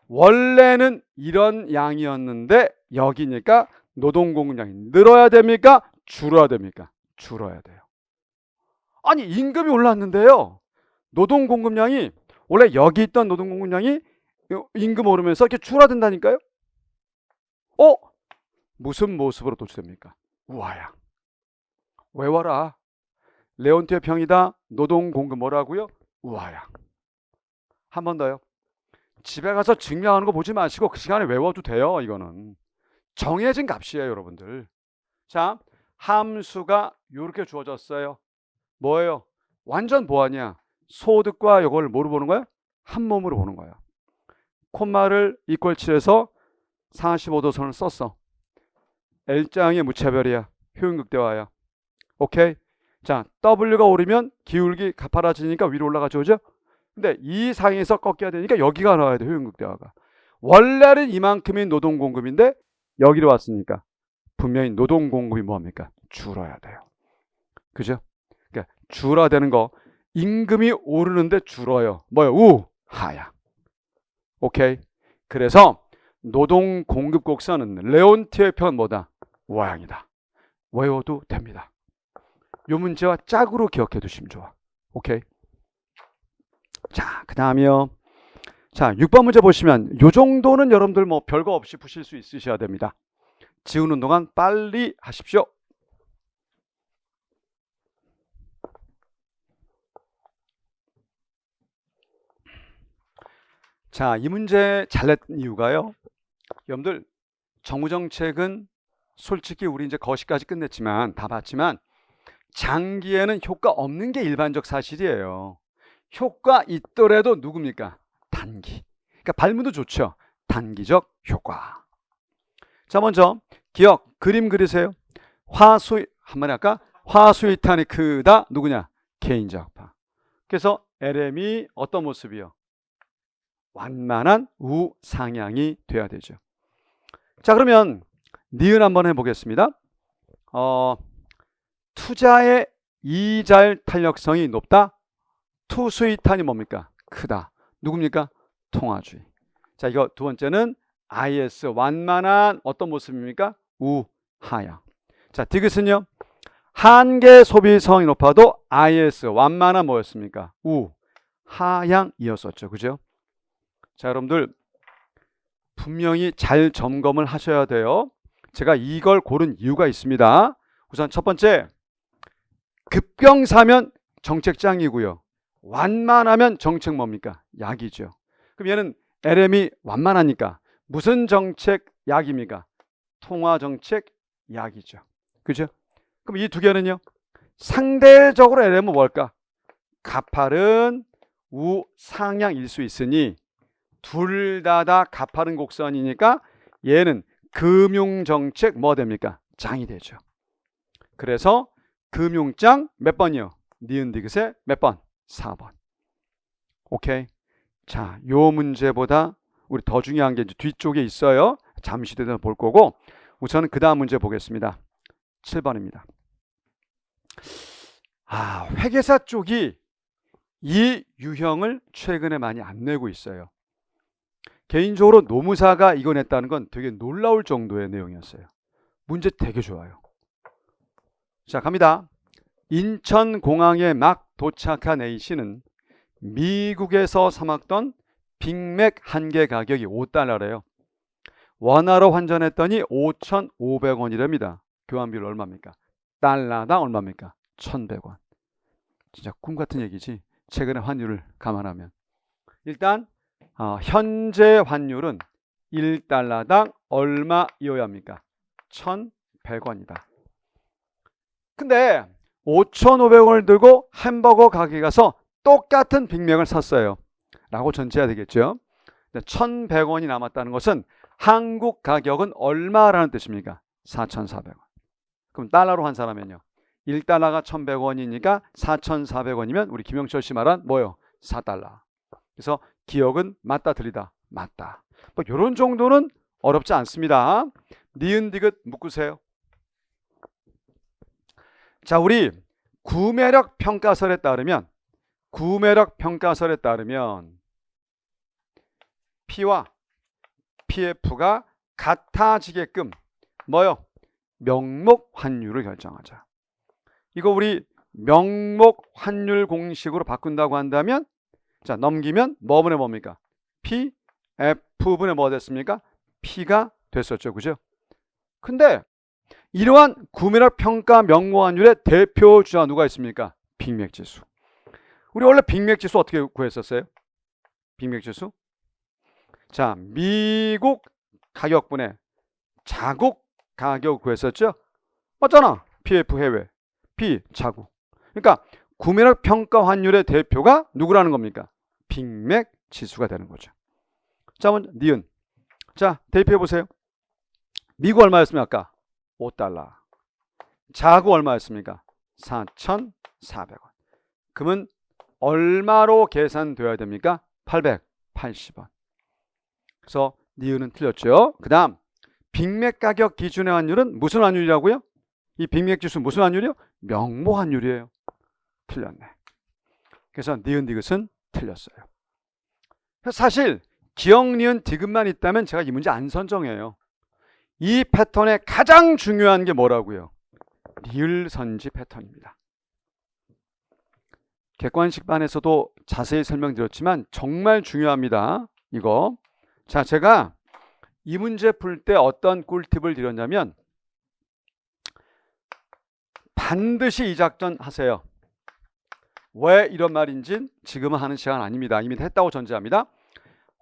원래는 이런 양이었는데 여기니까 노동 공급량이 늘어야 됩니까? 줄어야 됩니까? 줄어야 돼요. 아니, 임금이 올랐는데요. 노동 공급량이 원래 여기 있던 노동 공급량이 임금 오르면서 이렇게 줄어든다니까요. 무슨 모습으로 도출됩니까? 우하향. 외워라. 레온트의 평이다. 노동 공급 뭐라고요? 우하향. 한 번 더요. 집에 가서 증명하는 거 보지 마시고 그 시간에 외워도 돼요. 이거는 정해진 값이에요, 여러분들. 자, 함수가 이렇게 주어졌어요. 뭐예요? 완전 보완이야. 소득과 이걸 뭐로 보는 거야? 한 몸으로 보는 거야. 콤마를 이퀄치해서 45도 선을 썼어. L장의 무차별이야. 효용극대화야. 오케이? 자, W가 오르면 기울기 가파라지니까 위로 올라가죠, 그죠? 근데 이 상에서 꺾여야 되니까 여기가 나와야 돼, 효용극대화가. 원래는 이만큼인 노동 공급인데 여기로 왔으니까 분명히 노동 공급이 뭐합니까? 줄어야 돼요. 그죠? 그러니까 줄어야 되는 거, 임금이 오르는데 줄어요. 뭐요? 하향. 오케이? 그래서 노동 공급 곡선은 레온트의 편 뭐다? 우하향이다. 외워도 됩니다. 이 문제와 짝으로 기억해 두시면 좋아. 오케이? 자, 그 다음이요. 자, 6번 문제 보시면 이 정도는 여러분들 뭐 별거 없이 푸실 수 있으셔야 됩니다. 지우는 동안 빨리 하십시오. 자, 이 문제 잘 냈던 이유가요. 여러분들 정부정책은 솔직히 우리 이제 거시까지 끝냈지만 다 봤지만 장기에는 효과 없는 게 일반적 사실이에요. 효과 있더라도 누굽니까? 단기. 그러니까 발문도 좋죠. 단기적 효과. 자, 먼저 기억, 그림 그리세요. 한마디 할까? 화수위탄이 크다. 누구냐? 개인적 악파. 그래서 LM이 어떤 모습이요? 완만한 우상향이 돼야 되죠. 자, 그러면 니은 한번 해보겠습니다. 투자의 이자율 탄력성이 높다. 투수이탄이 뭡니까? 크다. 누굽니까? 통화주의. 자, 이거 두 번째는 IS 완만한 어떤 모습입니까? 우하향. 자, 디귿은요. 한계 소비성이 높아도 IS 완만한 뭐였습니까? 우하향이었었죠. 그죠? 자, 여러분들 분명히 잘 점검을 하셔야 돼요. 제가 이걸 고른 이유가 있습니다. 우선 첫 번째, 급경사면 정책 짱이고요. 완만하면 정책 뭡니까? 약이죠. 그럼 얘는 LM이 완만하니까 무슨 정책 약입니까? 통화정책 약이죠. 그죠? 그럼 이 두 개는요. 상대적으로 LM은 뭘까? 가파른 우상향일 수 있으니 둘 다 가파른 곡선이니까 얘는 금융정책 뭐 됩니까? 짱이 되죠. 그래서 금융짱 몇 번이요? 니은 디귿의 몇 번? 4번. 오케이. 자, 요 문제보다 우리 더 중요한 게 이제 뒤쪽에 있어요. 잠시 뒤에 볼 거고 우선은 그 다음 문제 보겠습니다. 7번입니다. 회계사 쪽이 이 유형을 최근에 많이 안 내고 있어요. 개인적으로 노무사가 이거 냈다는 건 되게 놀라울 정도의 내용이었어요. 문제 되게 좋아요. 자, 갑니다. 인천공항에 막 도착한 A씨는 미국에서 사먹던 빅맥 한 개 가격이 5달러래요. 원화로 환전했더니 5,500원이랍니다. 교환비율 얼마입니까? 달러당 얼마입니까? 1,100원. 진짜 꿈 같은 얘기지. 최근의 환율을 감안하면. 일단 현재 환율은 1달러당 얼마이어야 합니까? 1,100원이다. 근데 5,500원을 들고 햄버거 가게 가서 똑같은 빅맥을 샀어요. 라고 전제해야 되겠죠. 1,100원이 남았다는 것은 한국 가격은 얼마라는 뜻입니까? 4,400원. 그럼 달러로 환산하면요. 1달러가 1,100원이니까 4,400원이면 우리 김영철 씨 말한 뭐요? 4달러. 그래서 기억은 맞다 틀리다. 맞다. 뭐 이런 정도는 어렵지 않습니다. 니은 디귿 묶으세요. 자, 우리 구매력 평가설에 따르면 P와 PF가 같아지게끔 뭐요? 명목 환율을 결정하자. 이거 우리 명목 환율 공식으로 바꾼다고 한다면 자, 넘기면 뭐분의 뭡니까? P, F분의 뭐 됐습니까? P가 됐었죠. 그죠? 근데 이러한 구매력 평가 명목 환율의 대표 주자 누가 있습니까? 빅맥 지수. 우리 원래 빅맥 지수 어떻게 구했었어요? 빅맥 지수? 자, 미국 가격분의 자국 가격 구했었죠? 맞잖아. PF 해외, P 자국. 그러니까 구매력 평가 환율의 대표가 누구라는 겁니까? 빅맥 지수가 되는 거죠. 자, 먼저 니은. 자, 대표해 보세요. 미국 얼마였습니까? 아까 5달러. 자국 얼마였습니까? 4,400원. 그러면 얼마로 계산되어야 됩니까? 880원. 그래서 니은은 틀렸죠. 그 다음 빅맥 가격 기준의 환율은 무슨 환율이라고요? 이 빅맥 지수 무슨 환율이요? 명목 환율이에요. 틀렸네. 그래서 니은 디귿은 틀렸어요. 사실 기억 니은 디귿만 있다면 제가 이 문제 안 선정해요. 이 패턴의 가장 중요한 게 뭐라고요? 리을 선지 패턴입니다. 객관식반에서도 자세히 설명드렸지만 정말 중요합니다. 이거. 자, 제가 이 문제 풀 때 어떤 꿀팁을 드렸냐면 반드시 이 작전 하세요. 왜 이런 말인지 지금은 하는 시간 아닙니다. 이미 했다고 전제합니다.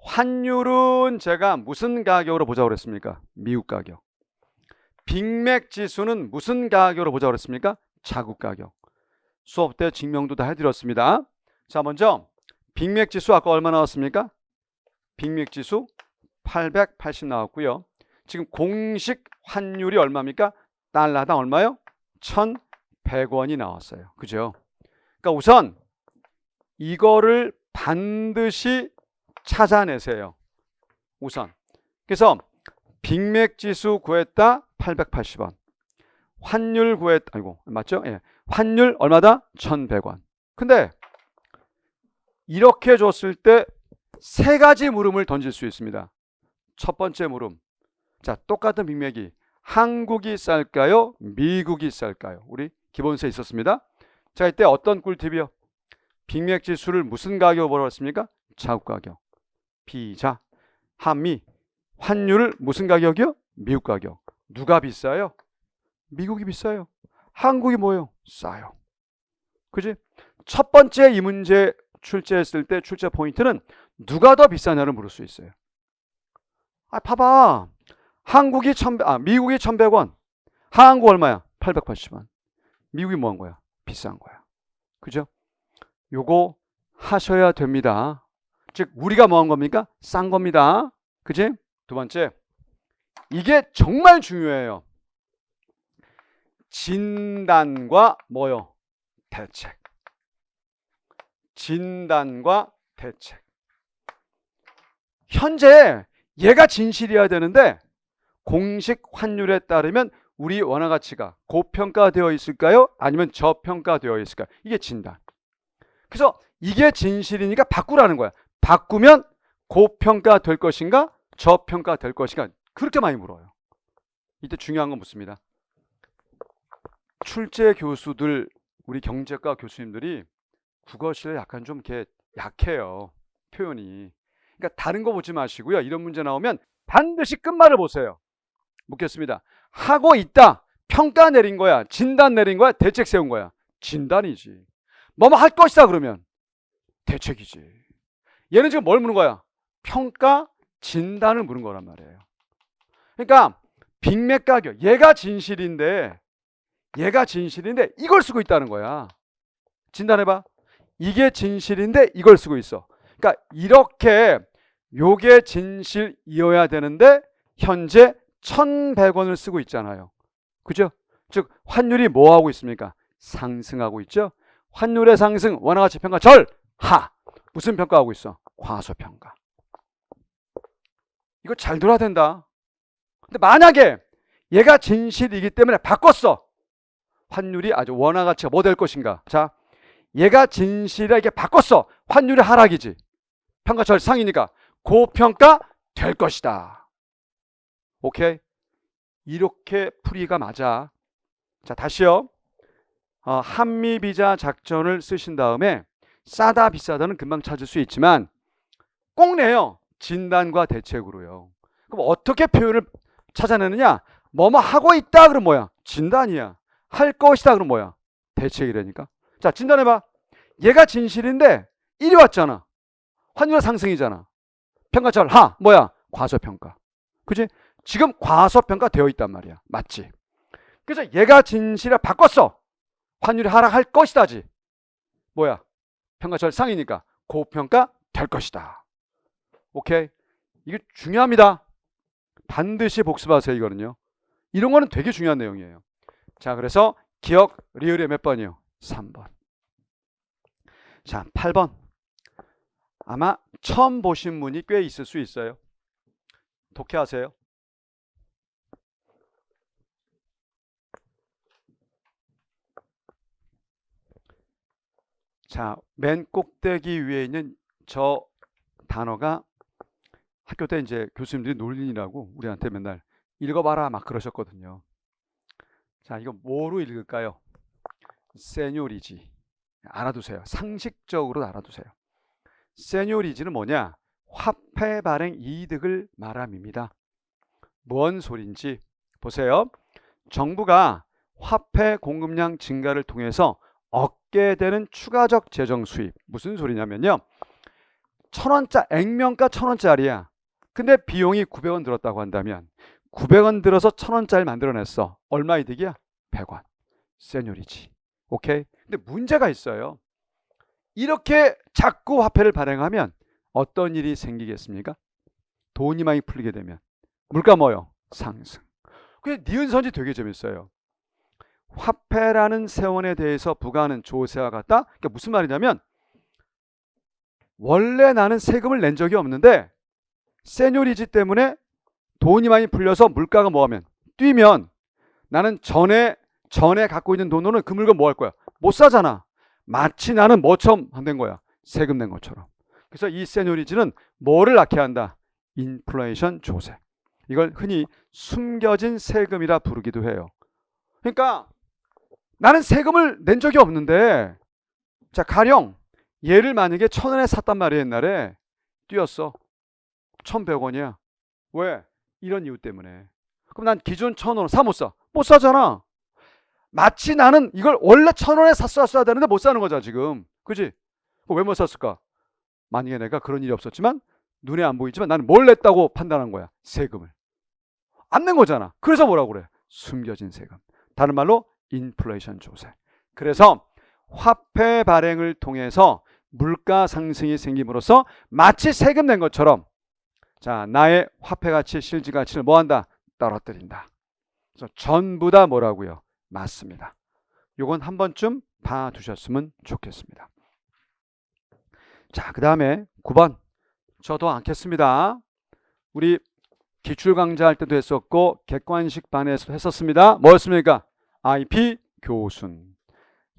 환율은 제가 무슨 가격으로 보자고 그랬습니까? 미국 가격. 빅맥 지수는 무슨 가격으로 보자고 그랬습니까? 자국 가격. 수업 때 증명도 다 해드렸습니다. 자, 먼저 빅맥 지수 아까 얼마 나왔습니까? 빅맥 지수 880 나왔고요. 지금 공식 환율이 얼마입니까? 달러당 얼마요? 1,100원이 나왔어요. 그죠? 그러니까 우선 이거를 반드시 찾아내세요. 우선. 그래서 빅맥 지수 구했다 880원. 환율 구했다. 아이고, 맞죠? 예. 환율 얼마다? 1,100원. 근데 이렇게 줬을 때 세 가지 물음을 던질 수 있습니다. 첫 번째 물음. 자, 똑같은 빅맥이 한국이 쌀까요? 미국이 쌀까요? 우리 기본서에 있었습니다. 자, 이때 어떤 꿀팁이요? 빅맥 지수를 무슨 가격으로 했습니까? 자국 가격. 비자. 한미. 환율을 무슨 가격이요? 미국 가격. 누가 비싸요? 미국이 비싸요. 한국이 뭐예요? 싸요. 그지? 첫 번째 이 문제 출제했을 때 출제 포인트는 누가 더 비싸냐를 물을 수 있어요. 봐봐. 미국이 1,100원. 한국 얼마야? 880원. 미국이 뭐 한 거야? 비싼 거야. 그죠? 요거 하셔야 됩니다. 즉 우리가 뭐 한 겁니까? 싼 겁니다. 그지? 두 번째. 이게 정말 중요해요. 진단과 뭐요? 대책. 진단과 대책. 현재 얘가 진실이어야 되는데 공식 환율에 따르면 우리 원화 가치가 고평가되어 있을까요? 아니면 저평가되어 있을까요? 이게 진단. 그래서 이게 진실이니까 바꾸라는 거야. 바꾸면 고평가될 것인가? 저평가될 것인가? 그렇게 많이 물어요. 이때 중요한 건 묻습니다. 출제 교수들, 우리 경제과 교수님들이 국어실에 약간 좀 이렇게 약해요. 표현이. 그러니까 다른 거 보지 마시고요. 이런 문제 나오면 반드시 끝말을 보세요. 묻겠습니다. 하고 있다. 평가 내린 거야. 진단 내린 거야. 대책 세운 거야. 진단이지. 뭐뭐 할 것이다 그러면 대책이지. 얘는 지금 뭘 묻는 거야? 평가, 진단을 묻는 거란 말이에요. 그러니까 빅맥 가격. 얘가 진실인데 이걸 쓰고 있다는 거야. 진단해봐. 이게 진실인데 이걸 쓰고 있어. 그러니까 이렇게 요게 진실이어야 되는데 현재 1,100원을 쓰고 있잖아요. 그죠? 즉 환율이 뭐 하고 있습니까? 상승하고 있죠. 환율의 상승, 원화가치 평가 절하. 무슨 평가하고 있어? 과소평가. 이거 잘 들어야 된다. 근데 만약에 얘가 진실이기 때문에 바꿨어. 환율이 아주 원화가치가 뭐 될 것인가? 자, 얘가 진실이게 바꿨어. 환율이 하락이지. 평가 절상이니까 고평가 될 것이다. 오케이? 이렇게 풀이가 맞아. 자, 다시요. 한미비자 작전을 쓰신 다음에 싸다 비싸다는 금방 찾을 수 있지만 꼭 내요. 진단과 대책으로요. 그럼 어떻게 표현을 찾아내느냐? 뭐뭐 하고 있다 그럼 뭐야? 진단이야. 할 것이다 그럼 뭐야? 대책이라니까. 자, 진단해봐. 얘가 진실인데 1이 왔잖아. 환율 상승이잖아. 평가절 하 뭐야? 과소평가. 그지? 지금 과소평가 되어 있단 말이야. 맞지? 그래서 얘가 진실을 바꿨어. 환율이 하락할 것이다지. 뭐야? 평가절 상이니까 고평가 될 것이다. 오케이? 이게 중요합니다. 반드시 복습하세요. 이거는요. 이런 거는 되게 중요한 내용이에요. 자, 그래서 기억 리을의 몇 번이요? 3번. 자, 8번. 아마 처음 보신 분이 꽤 있을 수 있어요. 독해하세요. 자, 맨 꼭대기 위에 있는 저 단어가 학교 때 이제 교수님들이 논리라고 우리한테 맨날 읽어봐라 막 그러셨거든요. 자, 이거 뭐로 읽을까요? 세뇨리지. 알아두세요. 상식적으로 알아두세요. 세뇨리지는 뭐냐? 화폐 발행 이득을 말함입니다. 뭔 소린지 보세요. 정부가 화폐 공급량 증가를 통해서 얻게 되는 추가적 재정 수입. 무슨 소리냐면요. 1,000원짜리 액면가 1,000원짜리야. 근데 비용이 900원 들었다고 한다면 900원 들어서 1,000원짜리 만들어냈어. 얼마 이득이야? 100원. 세뇨리지. 오케이? 근데 문제가 있어요. 이렇게 자꾸 화폐를 발행하면 어떤 일이 생기겠습니까? 돈이 많이 풀리게 되면 물가 뭐요? 상승. 그래서 니은선지 되게 재밌어요. 화폐라는 세원에 대해서 부과하는 조세와 같다? 그러니까 무슨 말이냐면 원래 나는 세금을 낸 적이 없는데 세뇨리지 때문에 돈이 많이 풀려서 물가가 뭐하면 뛰면 나는 전에 갖고 있는 돈으로는 그 물건 뭐 할 거야? 못 사잖아. 마치 나는 뭐처럼 된 거야? 세금 낸 것처럼. 그래서 이 세뇨리지는 뭐를 낳게 한다? 인플레이션 조세. 이걸 흔히 숨겨진 세금이라 부르기도 해요. 그러니까 나는 세금을 낸 적이 없는데, 자, 가령 얘를 만약에 1,000원에 샀단 말이에요. 옛날에 뛰었어. 1,100원이야. 왜? 이런 이유 때문에. 그럼 난 기존 1,000원 사 못 사? 못 사잖아. 마치 나는 이걸 원래 1,000원에 샀어야 되는데 못 사는 거잖아 지금. 그지? 왜 못 샀을까? 만약에 내가 그런 일이 없었지만, 눈에 안 보이지만 나는 뭘 냈다고 판단한 거야? 세금을. 안 낸 거잖아. 그래서 뭐라고 그래? 숨겨진 세금. 다른 말로 인플레이션 조세. 그래서 화폐 발행을 통해서 물가 상승이 생김으로써 마치 세금 낸 것처럼, 자, 나의 화폐 가치, 실질 가치를 뭐 한다? 떨어뜨린다. 그래서 전부 다 뭐라고요? 맞습니다. 요건 한 번쯤 봐두셨으면 좋겠습니다. 자, 그 다음에 9번. 저도 않겠습니다. 우리 기출 강좌할 때도 했었고 객관식 반에서도 했었습니다. 뭐였습니까? IP 교순.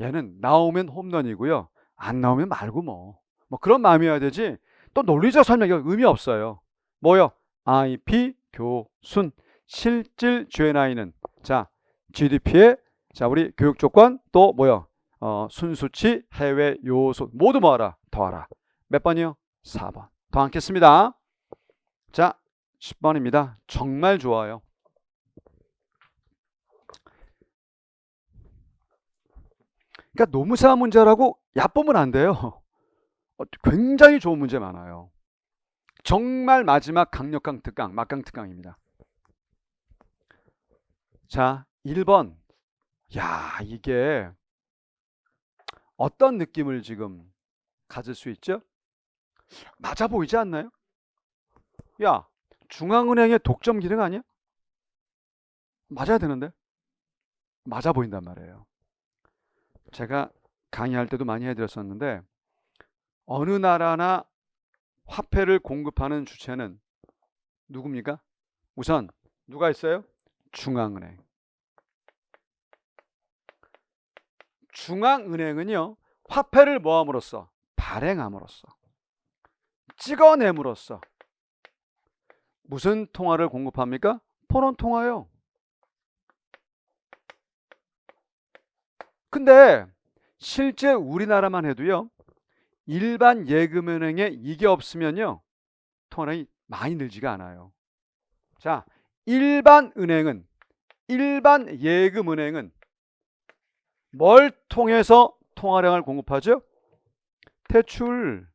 얘는 나오면 홈런이고요. 안 나오면 말고 뭐 그런 마음이어야 되지. 또 논리적 설명이 의미 없어요. 뭐요? IP 교순. 실질 GNI는 자, GDP의 자, 우리 교육 조건 또 뭐요? 순수치, 해외 요소 모두 뭐하라? 더하라. 몇 번이요? 4번. 더 않겠습니다. 자, 10번입니다. 정말 좋아요. 그러니까 노무사 문제라고 얕보면 안 돼요. 굉장히 좋은 문제 많아요. 정말 마지막 강력강 특강, 막강 특강입니다. 자, 1번. 야, 이게 어떤 느낌을 지금 가질 수 있죠? 맞아 보이지 않나요? 야, 중앙은행의 독점 기능 아니야? 맞아야 되는데? 맞아 보인단 말이에요. 제가 강의할 때도 많이 해드렸었는데, 어느 나라나 화폐를 공급하는 주체는 누굽니까? 우선 누가 있어요? 중앙은행. 중앙은행은요, 화폐를 뭐함으로써? 발행함으로써, 찍어냄으로써 무슨 통화를 공급합니까? 포론 통화요. 근데 실제 우리나라만 해도요, 일반 예금은행에 이게 없으면요, 통화량이 많이 늘지가 않아요. 자, 일반 예금은행은 뭘 통해서 통화량을 공급하죠? 대출.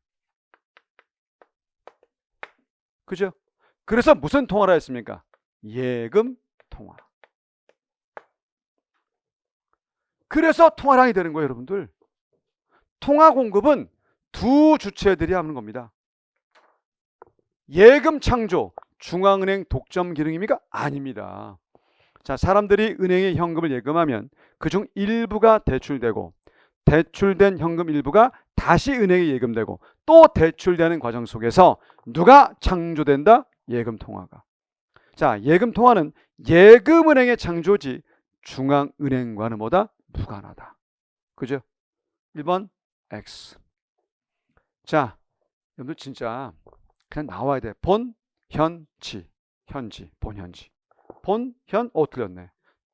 그죠? 그래서 무슨 통화라 했습니까? 예금 통화. 그래서 통화량이 되는 거예요, 여러분들. 통화 공급은 두 주체들이 하는 겁니다. 예금 창조, 중앙은행 독점 기능입니까? 아닙니다. 자, 사람들이 은행에 현금을 예금하면 그중 일부가 대출되고, 대출된 현금 일부가 다시 은행에 예금되고, 또 대출되는 과정 속에서 누가 창조된다? 예금 통화가. 자, 예금 통화는 예금은행의 창조지 중앙은행과는 뭐다? 무관하다. 그죠? 1번 X. 자, 여러분들 진짜 그냥 나와야 돼. 본, 현, 지. 현지, 본, 현지. 본, 현, 틀렸네.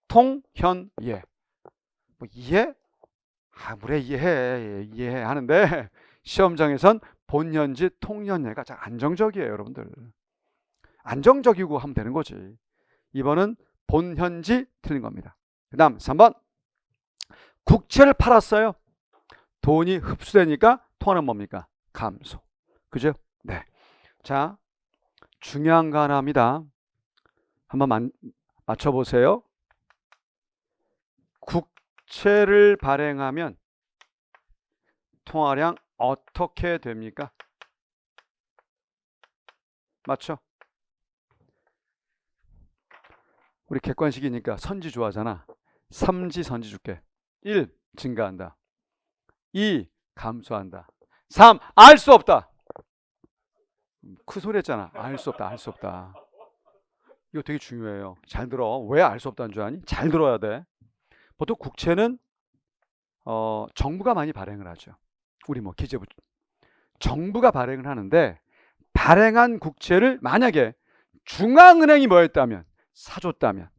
통, 현, 예. 뭐 이해? 그래, 이해해 하는데 시험장에선 본, 현지, 통, 현, 예가 잘 안정적이에요, 여러분들. 안정적이고 하면 되는 거지. 2번은 본, 현지 틀린 겁니다. 그 다음 3번. 국채를 팔았어요. 돈이 흡수되니까 통화는 뭡니까? 감소. 그죠? 네. 자, 중요한 거 하나 합니다. 한번 맞춰보세요. 국채를 발행하면 통화량 어떻게 됩니까? 맞죠? 우리 객관식이니까 선지 좋아하잖아. 삼지 선지 줄게. 1. 증가한다. 2. 감소한다. 3. 알 수 없다. 그 소리 했잖아. 알 수 없다. 알 수 없다. 이거 되게 중요해요. 잘 들어. 왜 알 수 없다는 줄 아니? 잘 들어야 돼. 보통 국채는 정부가 많이 발행을 하죠. 우리 기재부 정부가 발행을 하는데 발행한 국채를 만약에 중앙은행이 뭐 했다면? 사줬다면.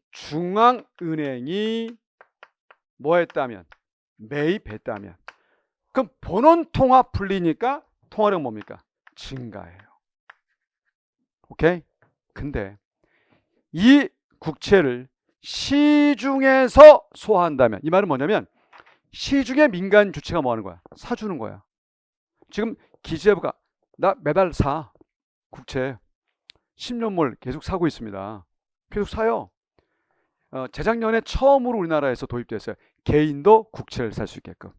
중앙은행이 뭐 했다면? 매입했다면. 그럼 본원통화 풀리니까 통화량 뭡니까? 증가해요. 오케이? 근데 이 국채를 시중에서 소화한다면, 이 말은 뭐냐면 시중의 민간 주체가 뭐 하는 거야? 사주는 거야. 지금 기재부가 나 매달 사 국채 10년물 계속 사고 있습니다. 계속 사요. 재작년에 처음으로 우리나라에서 도입됐어요. 개인도 국채를 살 수 있게끔.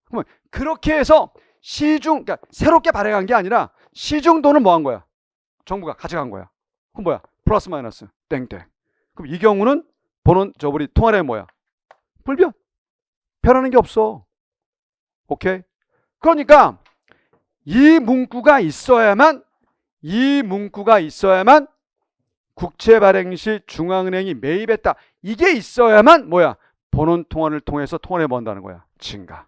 그러면 그렇게 해서 시중, 그러니까 새롭게 발행한 게 아니라 시중 돈을 뭐 한 거야? 정부가 가져간 거야. 그럼 뭐야? 플러스 마이너스 땡땡. 그럼 이 경우는 본원 우리 통화량이 뭐야? 불변. 변하는 게 없어. 오케이? 그러니까 이 문구가 있어야만 국채 발행 시 중앙은행이 매입했다. 이게 있어야만 뭐야? 본원 통화를 통해서 통화를 번다는 거야. 증가.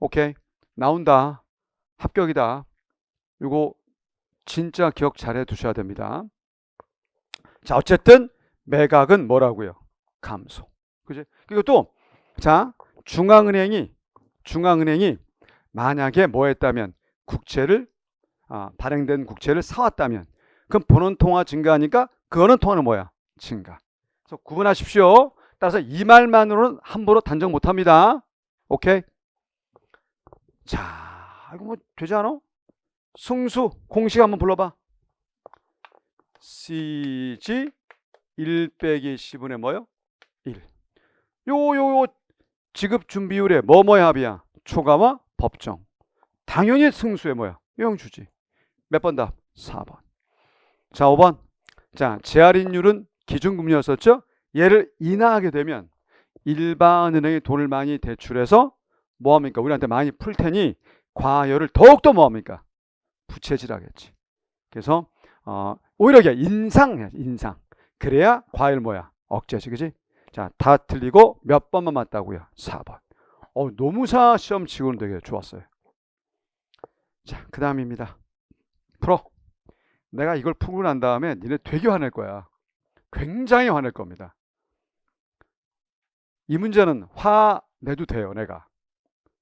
오케이? 나온다. 합격이다. 이거 진짜 기억 잘해 두셔야 됩니다. 자, 어쨌든 매각은 뭐라고요? 감소. 그지? 그리고 또 자, 중앙은행이 만약에 뭐 했다면 국채를 발행된 국채를 사왔다면 그럼 본원 통화 증가하니까 그거는 통화는 뭐야? 증가. 그래서 구분하십시오. 따라서 이 말만으로는 함부로 단정 못 합니다. 오케이? 자, 이거 뭐 되지 않아? 승수 공식 한번 불러봐. CG 1 빼기 10분의 뭐요? 1. 요 지급 준비율에 뭐뭐의 합이야? 초과와 법정. 당연히 승수의 뭐야? 영주지. 몇 번 답? 4번. 자, 5번. 자, 재할인율은 기준금리였었죠? 얘를 인하하게 되면 일반 은행이 돈을 많이 대출해서 뭐합니까? 우리한테 많이 풀 테니 과여를 더욱더 뭐합니까? 부채질하겠지. 그래서 오히려 이게 인상. 그래야 과열 뭐야? 억제지. 그지? 자, 다 틀리고 몇 번만 맞다고요? 4번. 노무사 시험 치고는 되게 좋았어요. 자, 그 다음입니다. 풀어. 내가 이걸 풀고 난 다음에 니네 되게 화낼 거야. 굉장히 화낼 겁니다. 이 문제는 화내도 돼요. 내가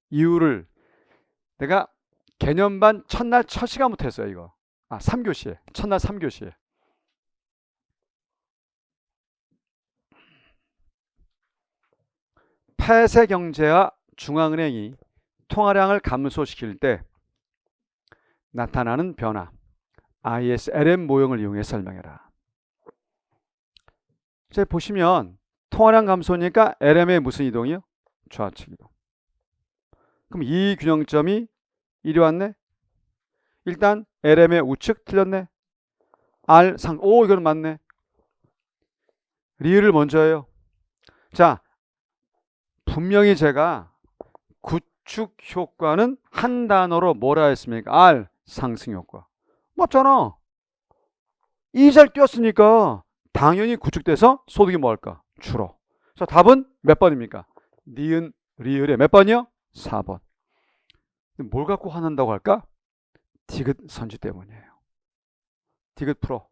이유를 내가 개념반 첫날 첫 시간부터 했어요. 이거 3교시에 첫날 3교시에 폐쇄 경제와 중앙은행이 통화량을 감소시킬 때 나타나는 변화 ISLM 모형을 이용해 설명해라. 자, 보시면 통화량 감소니까 LM의 무슨 이동이요? 좌측 이동. 그럼 이 균형점이 이리 왔네. 일단 LM의 우측 틀렸네. R 상, 이거는 맞네. 리을을 먼저 해요. 자, 분명히 제가 구축 효과는 한 단어로 뭐라 했습니까? R 상승 효과. 맞잖아. 이 잘 뛰었으니까 당연히 구축돼서 소득이 뭐 할까? 줄어. 그래서 답은 몇 번입니까? 니은, 리을의 몇 번이요? 4번. 뭘 갖고 화난다고 할까? 디귿 선지 때문이에요. 디귿 풀어.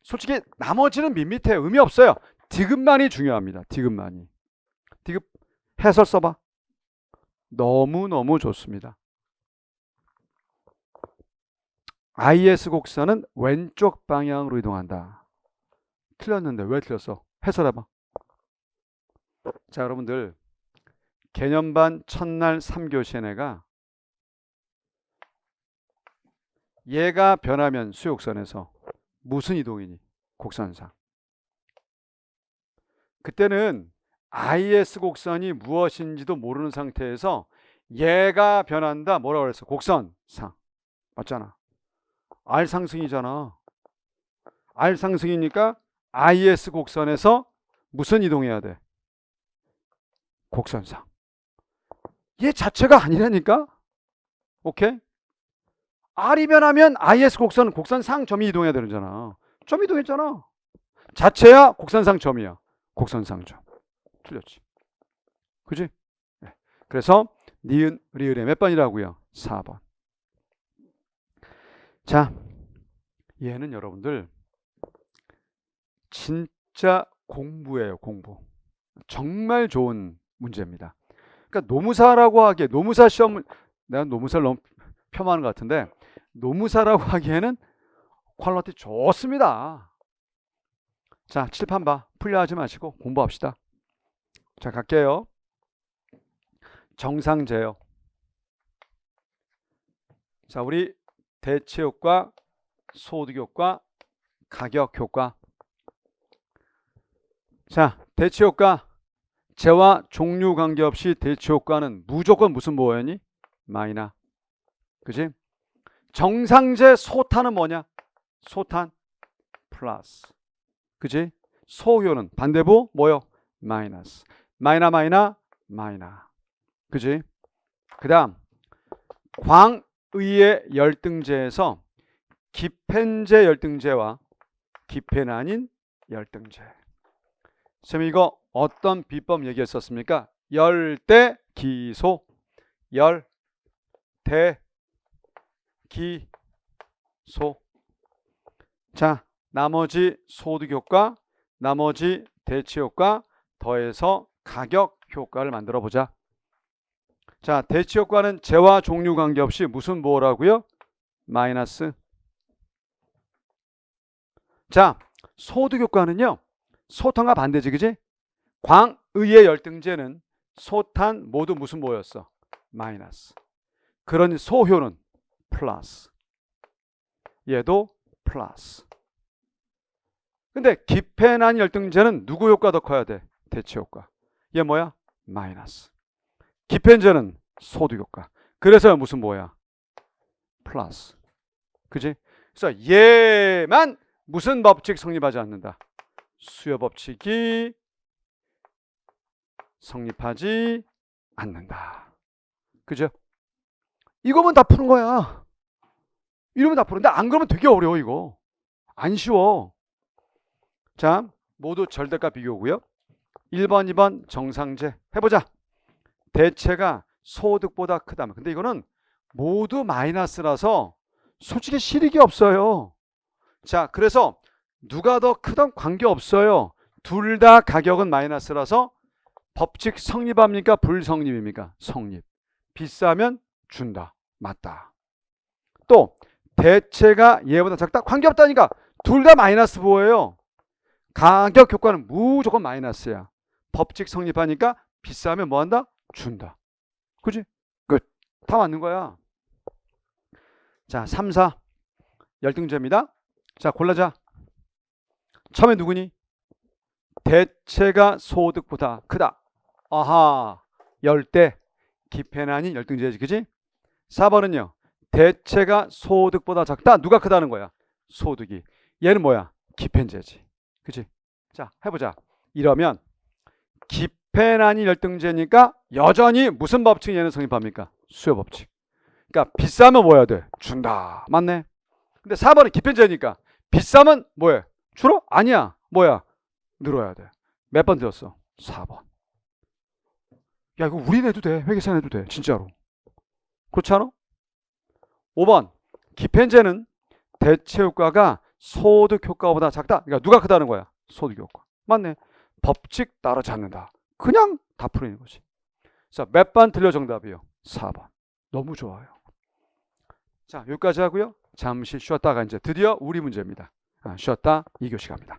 솔직히 나머지는 밋밋해. 의미 없어요. 디귿만이 중요합니다. 디귿만이. 디귿 해설 써봐. 너무너무 좋습니다. IS 곡선은 왼쪽 방향으로 이동한다. 틀렸는데 왜 틀렸어? 해설해봐. 자, 여러분들 개념반 첫날 3교시에 내가 얘가 변하면 수욕선에서 무슨 이동이니? 곡선상. 그때는 IS 곡선이 무엇인지도 모르는 상태에서 얘가 변한다. 뭐라고 그랬어? 곡선상. 맞잖아. R 상승이잖아. R 상승이니까 IS 곡선에서 무슨 이동해야 돼? 곡선상. 얘 자체가 아니라니까? 오케이? R이 변하면 IS 곡선은 곡선상 점이 이동해야 되잖아. 점 이동했잖아. 자체야 곡선상 점이야. 곡선상 점. 틀렸지. 그지? 네. 그래서 니은, 리을의 몇 번이라고요? 4번. 자, 얘는 여러분들 진짜 공부예요, 공부. 정말 좋은 문제입니다. 그러니까 노무사라고 하기에, 노무사 시험, 내가 노무사를 너무 폄하하는 것 같은데, 노무사라고 하기에는 퀄리티 좋습니다. 자, 칠판 봐. 풀려하지 마시고 공부합시다. 자, 갈게요. 정상제요. 자, 우리 대체효과, 소득효과, 가격효과. 자, 대체효과. 재와 종류 관계없이 대체효과는 무조건 무슨 뭐였니? 마이너. 그지? 정상제 소탄은 뭐냐? 소탄 플러스. 그지? 소효는 반대부 뭐요? 마이너스. 마이너 마이너 마이너. 그지? 그 다음 광의의 열등제에서 기펜제 열등제와 기펜 아닌 열등제. 선생님 이거 어떤 비법 얘기했었습니까? 열대기소. 열대기소. 자, 나머지 소득효과, 나머지 대체효과 더해서 가격효과를 만들어 보자. 자, 대체효과는 재와 종류 관계없이 무슨 뭐라고요? 마이너스. 자, 소득효과는요. 소탄과 반대지, 그지? 광의의 열등제는 소탄 모두 무슨 뭐였어? 마이너스. 그러니 소효는 플러스. 얘도 플러스. 근데 기펜한 열등제는 누구 효과 더 커야 돼? 대체효과. 얘 뭐야? 마이너스. 기펜제는 소득효과. 그래서 무슨 뭐야? 플러스. 그지? 그래서 얘만 무슨 법칙 성립하지 않는다? 수요 법칙이 성립하지 않는다. 그죠? 이거면 다 푸는 거야. 이러면 다 푸는데 안 그러면 되게 어려워 이거. 안 쉬워. 자, 모두 절대값 비교고요. 1번, 2번 정상제 해보자. 대체가 소득보다 크다면. 근데 이거는 모두 마이너스라서 솔직히 실익이 없어요. 자, 그래서 누가 더 크던 관계없어요. 둘 다 가격은 마이너스라서 법칙 성립합니까? 불성립입니까? 성립. 비싸면 준다. 맞다. 또 대체가 얘보다 작다? 관계없다니까. 둘 다 마이너스 보여요. 가격 효과는 무조건 마이너스야. 법칙 성립하니까 비싸면 뭐한다? 준다. 그지? 끝. 다 맞는 거야. 자, 3, 4 열등제입니다. 자, 골라자. 처음에 누구니? 대체가 소득보다 크다. 아하, 열대. 기펜 아닌 열등제지, 그지? 4번은요. 대체가 소득보다 작다. 누가 크다는 거야? 소득이. 얘는 뭐야? 기펜제지. 그지? 자, 해보자. 이러면 기펜 아닌 열등제니까 여전히 무슨 법칙 얘는 성립합니까? 수요 법칙. 그러니까 비싸면 뭐 해야 돼? 준다. 맞네. 근데 4번은 기펜제니까 비싸면 뭐해? 줄어? 아니야. 뭐야? 늘어야 돼. 몇 번 들었어? 4번. 야, 이거 우리 내도 돼. 회계사 내도 돼. 진짜로. 그렇지 않아? 5번. 기펜제는 대체 효과가 소득 효과보다 작다. 그러니까 누가 크다는 거야? 소득 효과. 맞네. 법칙 따르지 않는다. 그냥 다 풀리는 거지. 자, 몇 번 틀려 정답이요? 4번. 너무 좋아요. 자, 여기까지 하고요. 잠시 쉬었다가 이제 드디어 우리 문제입니다. 쉬었다 2교시 갑니다.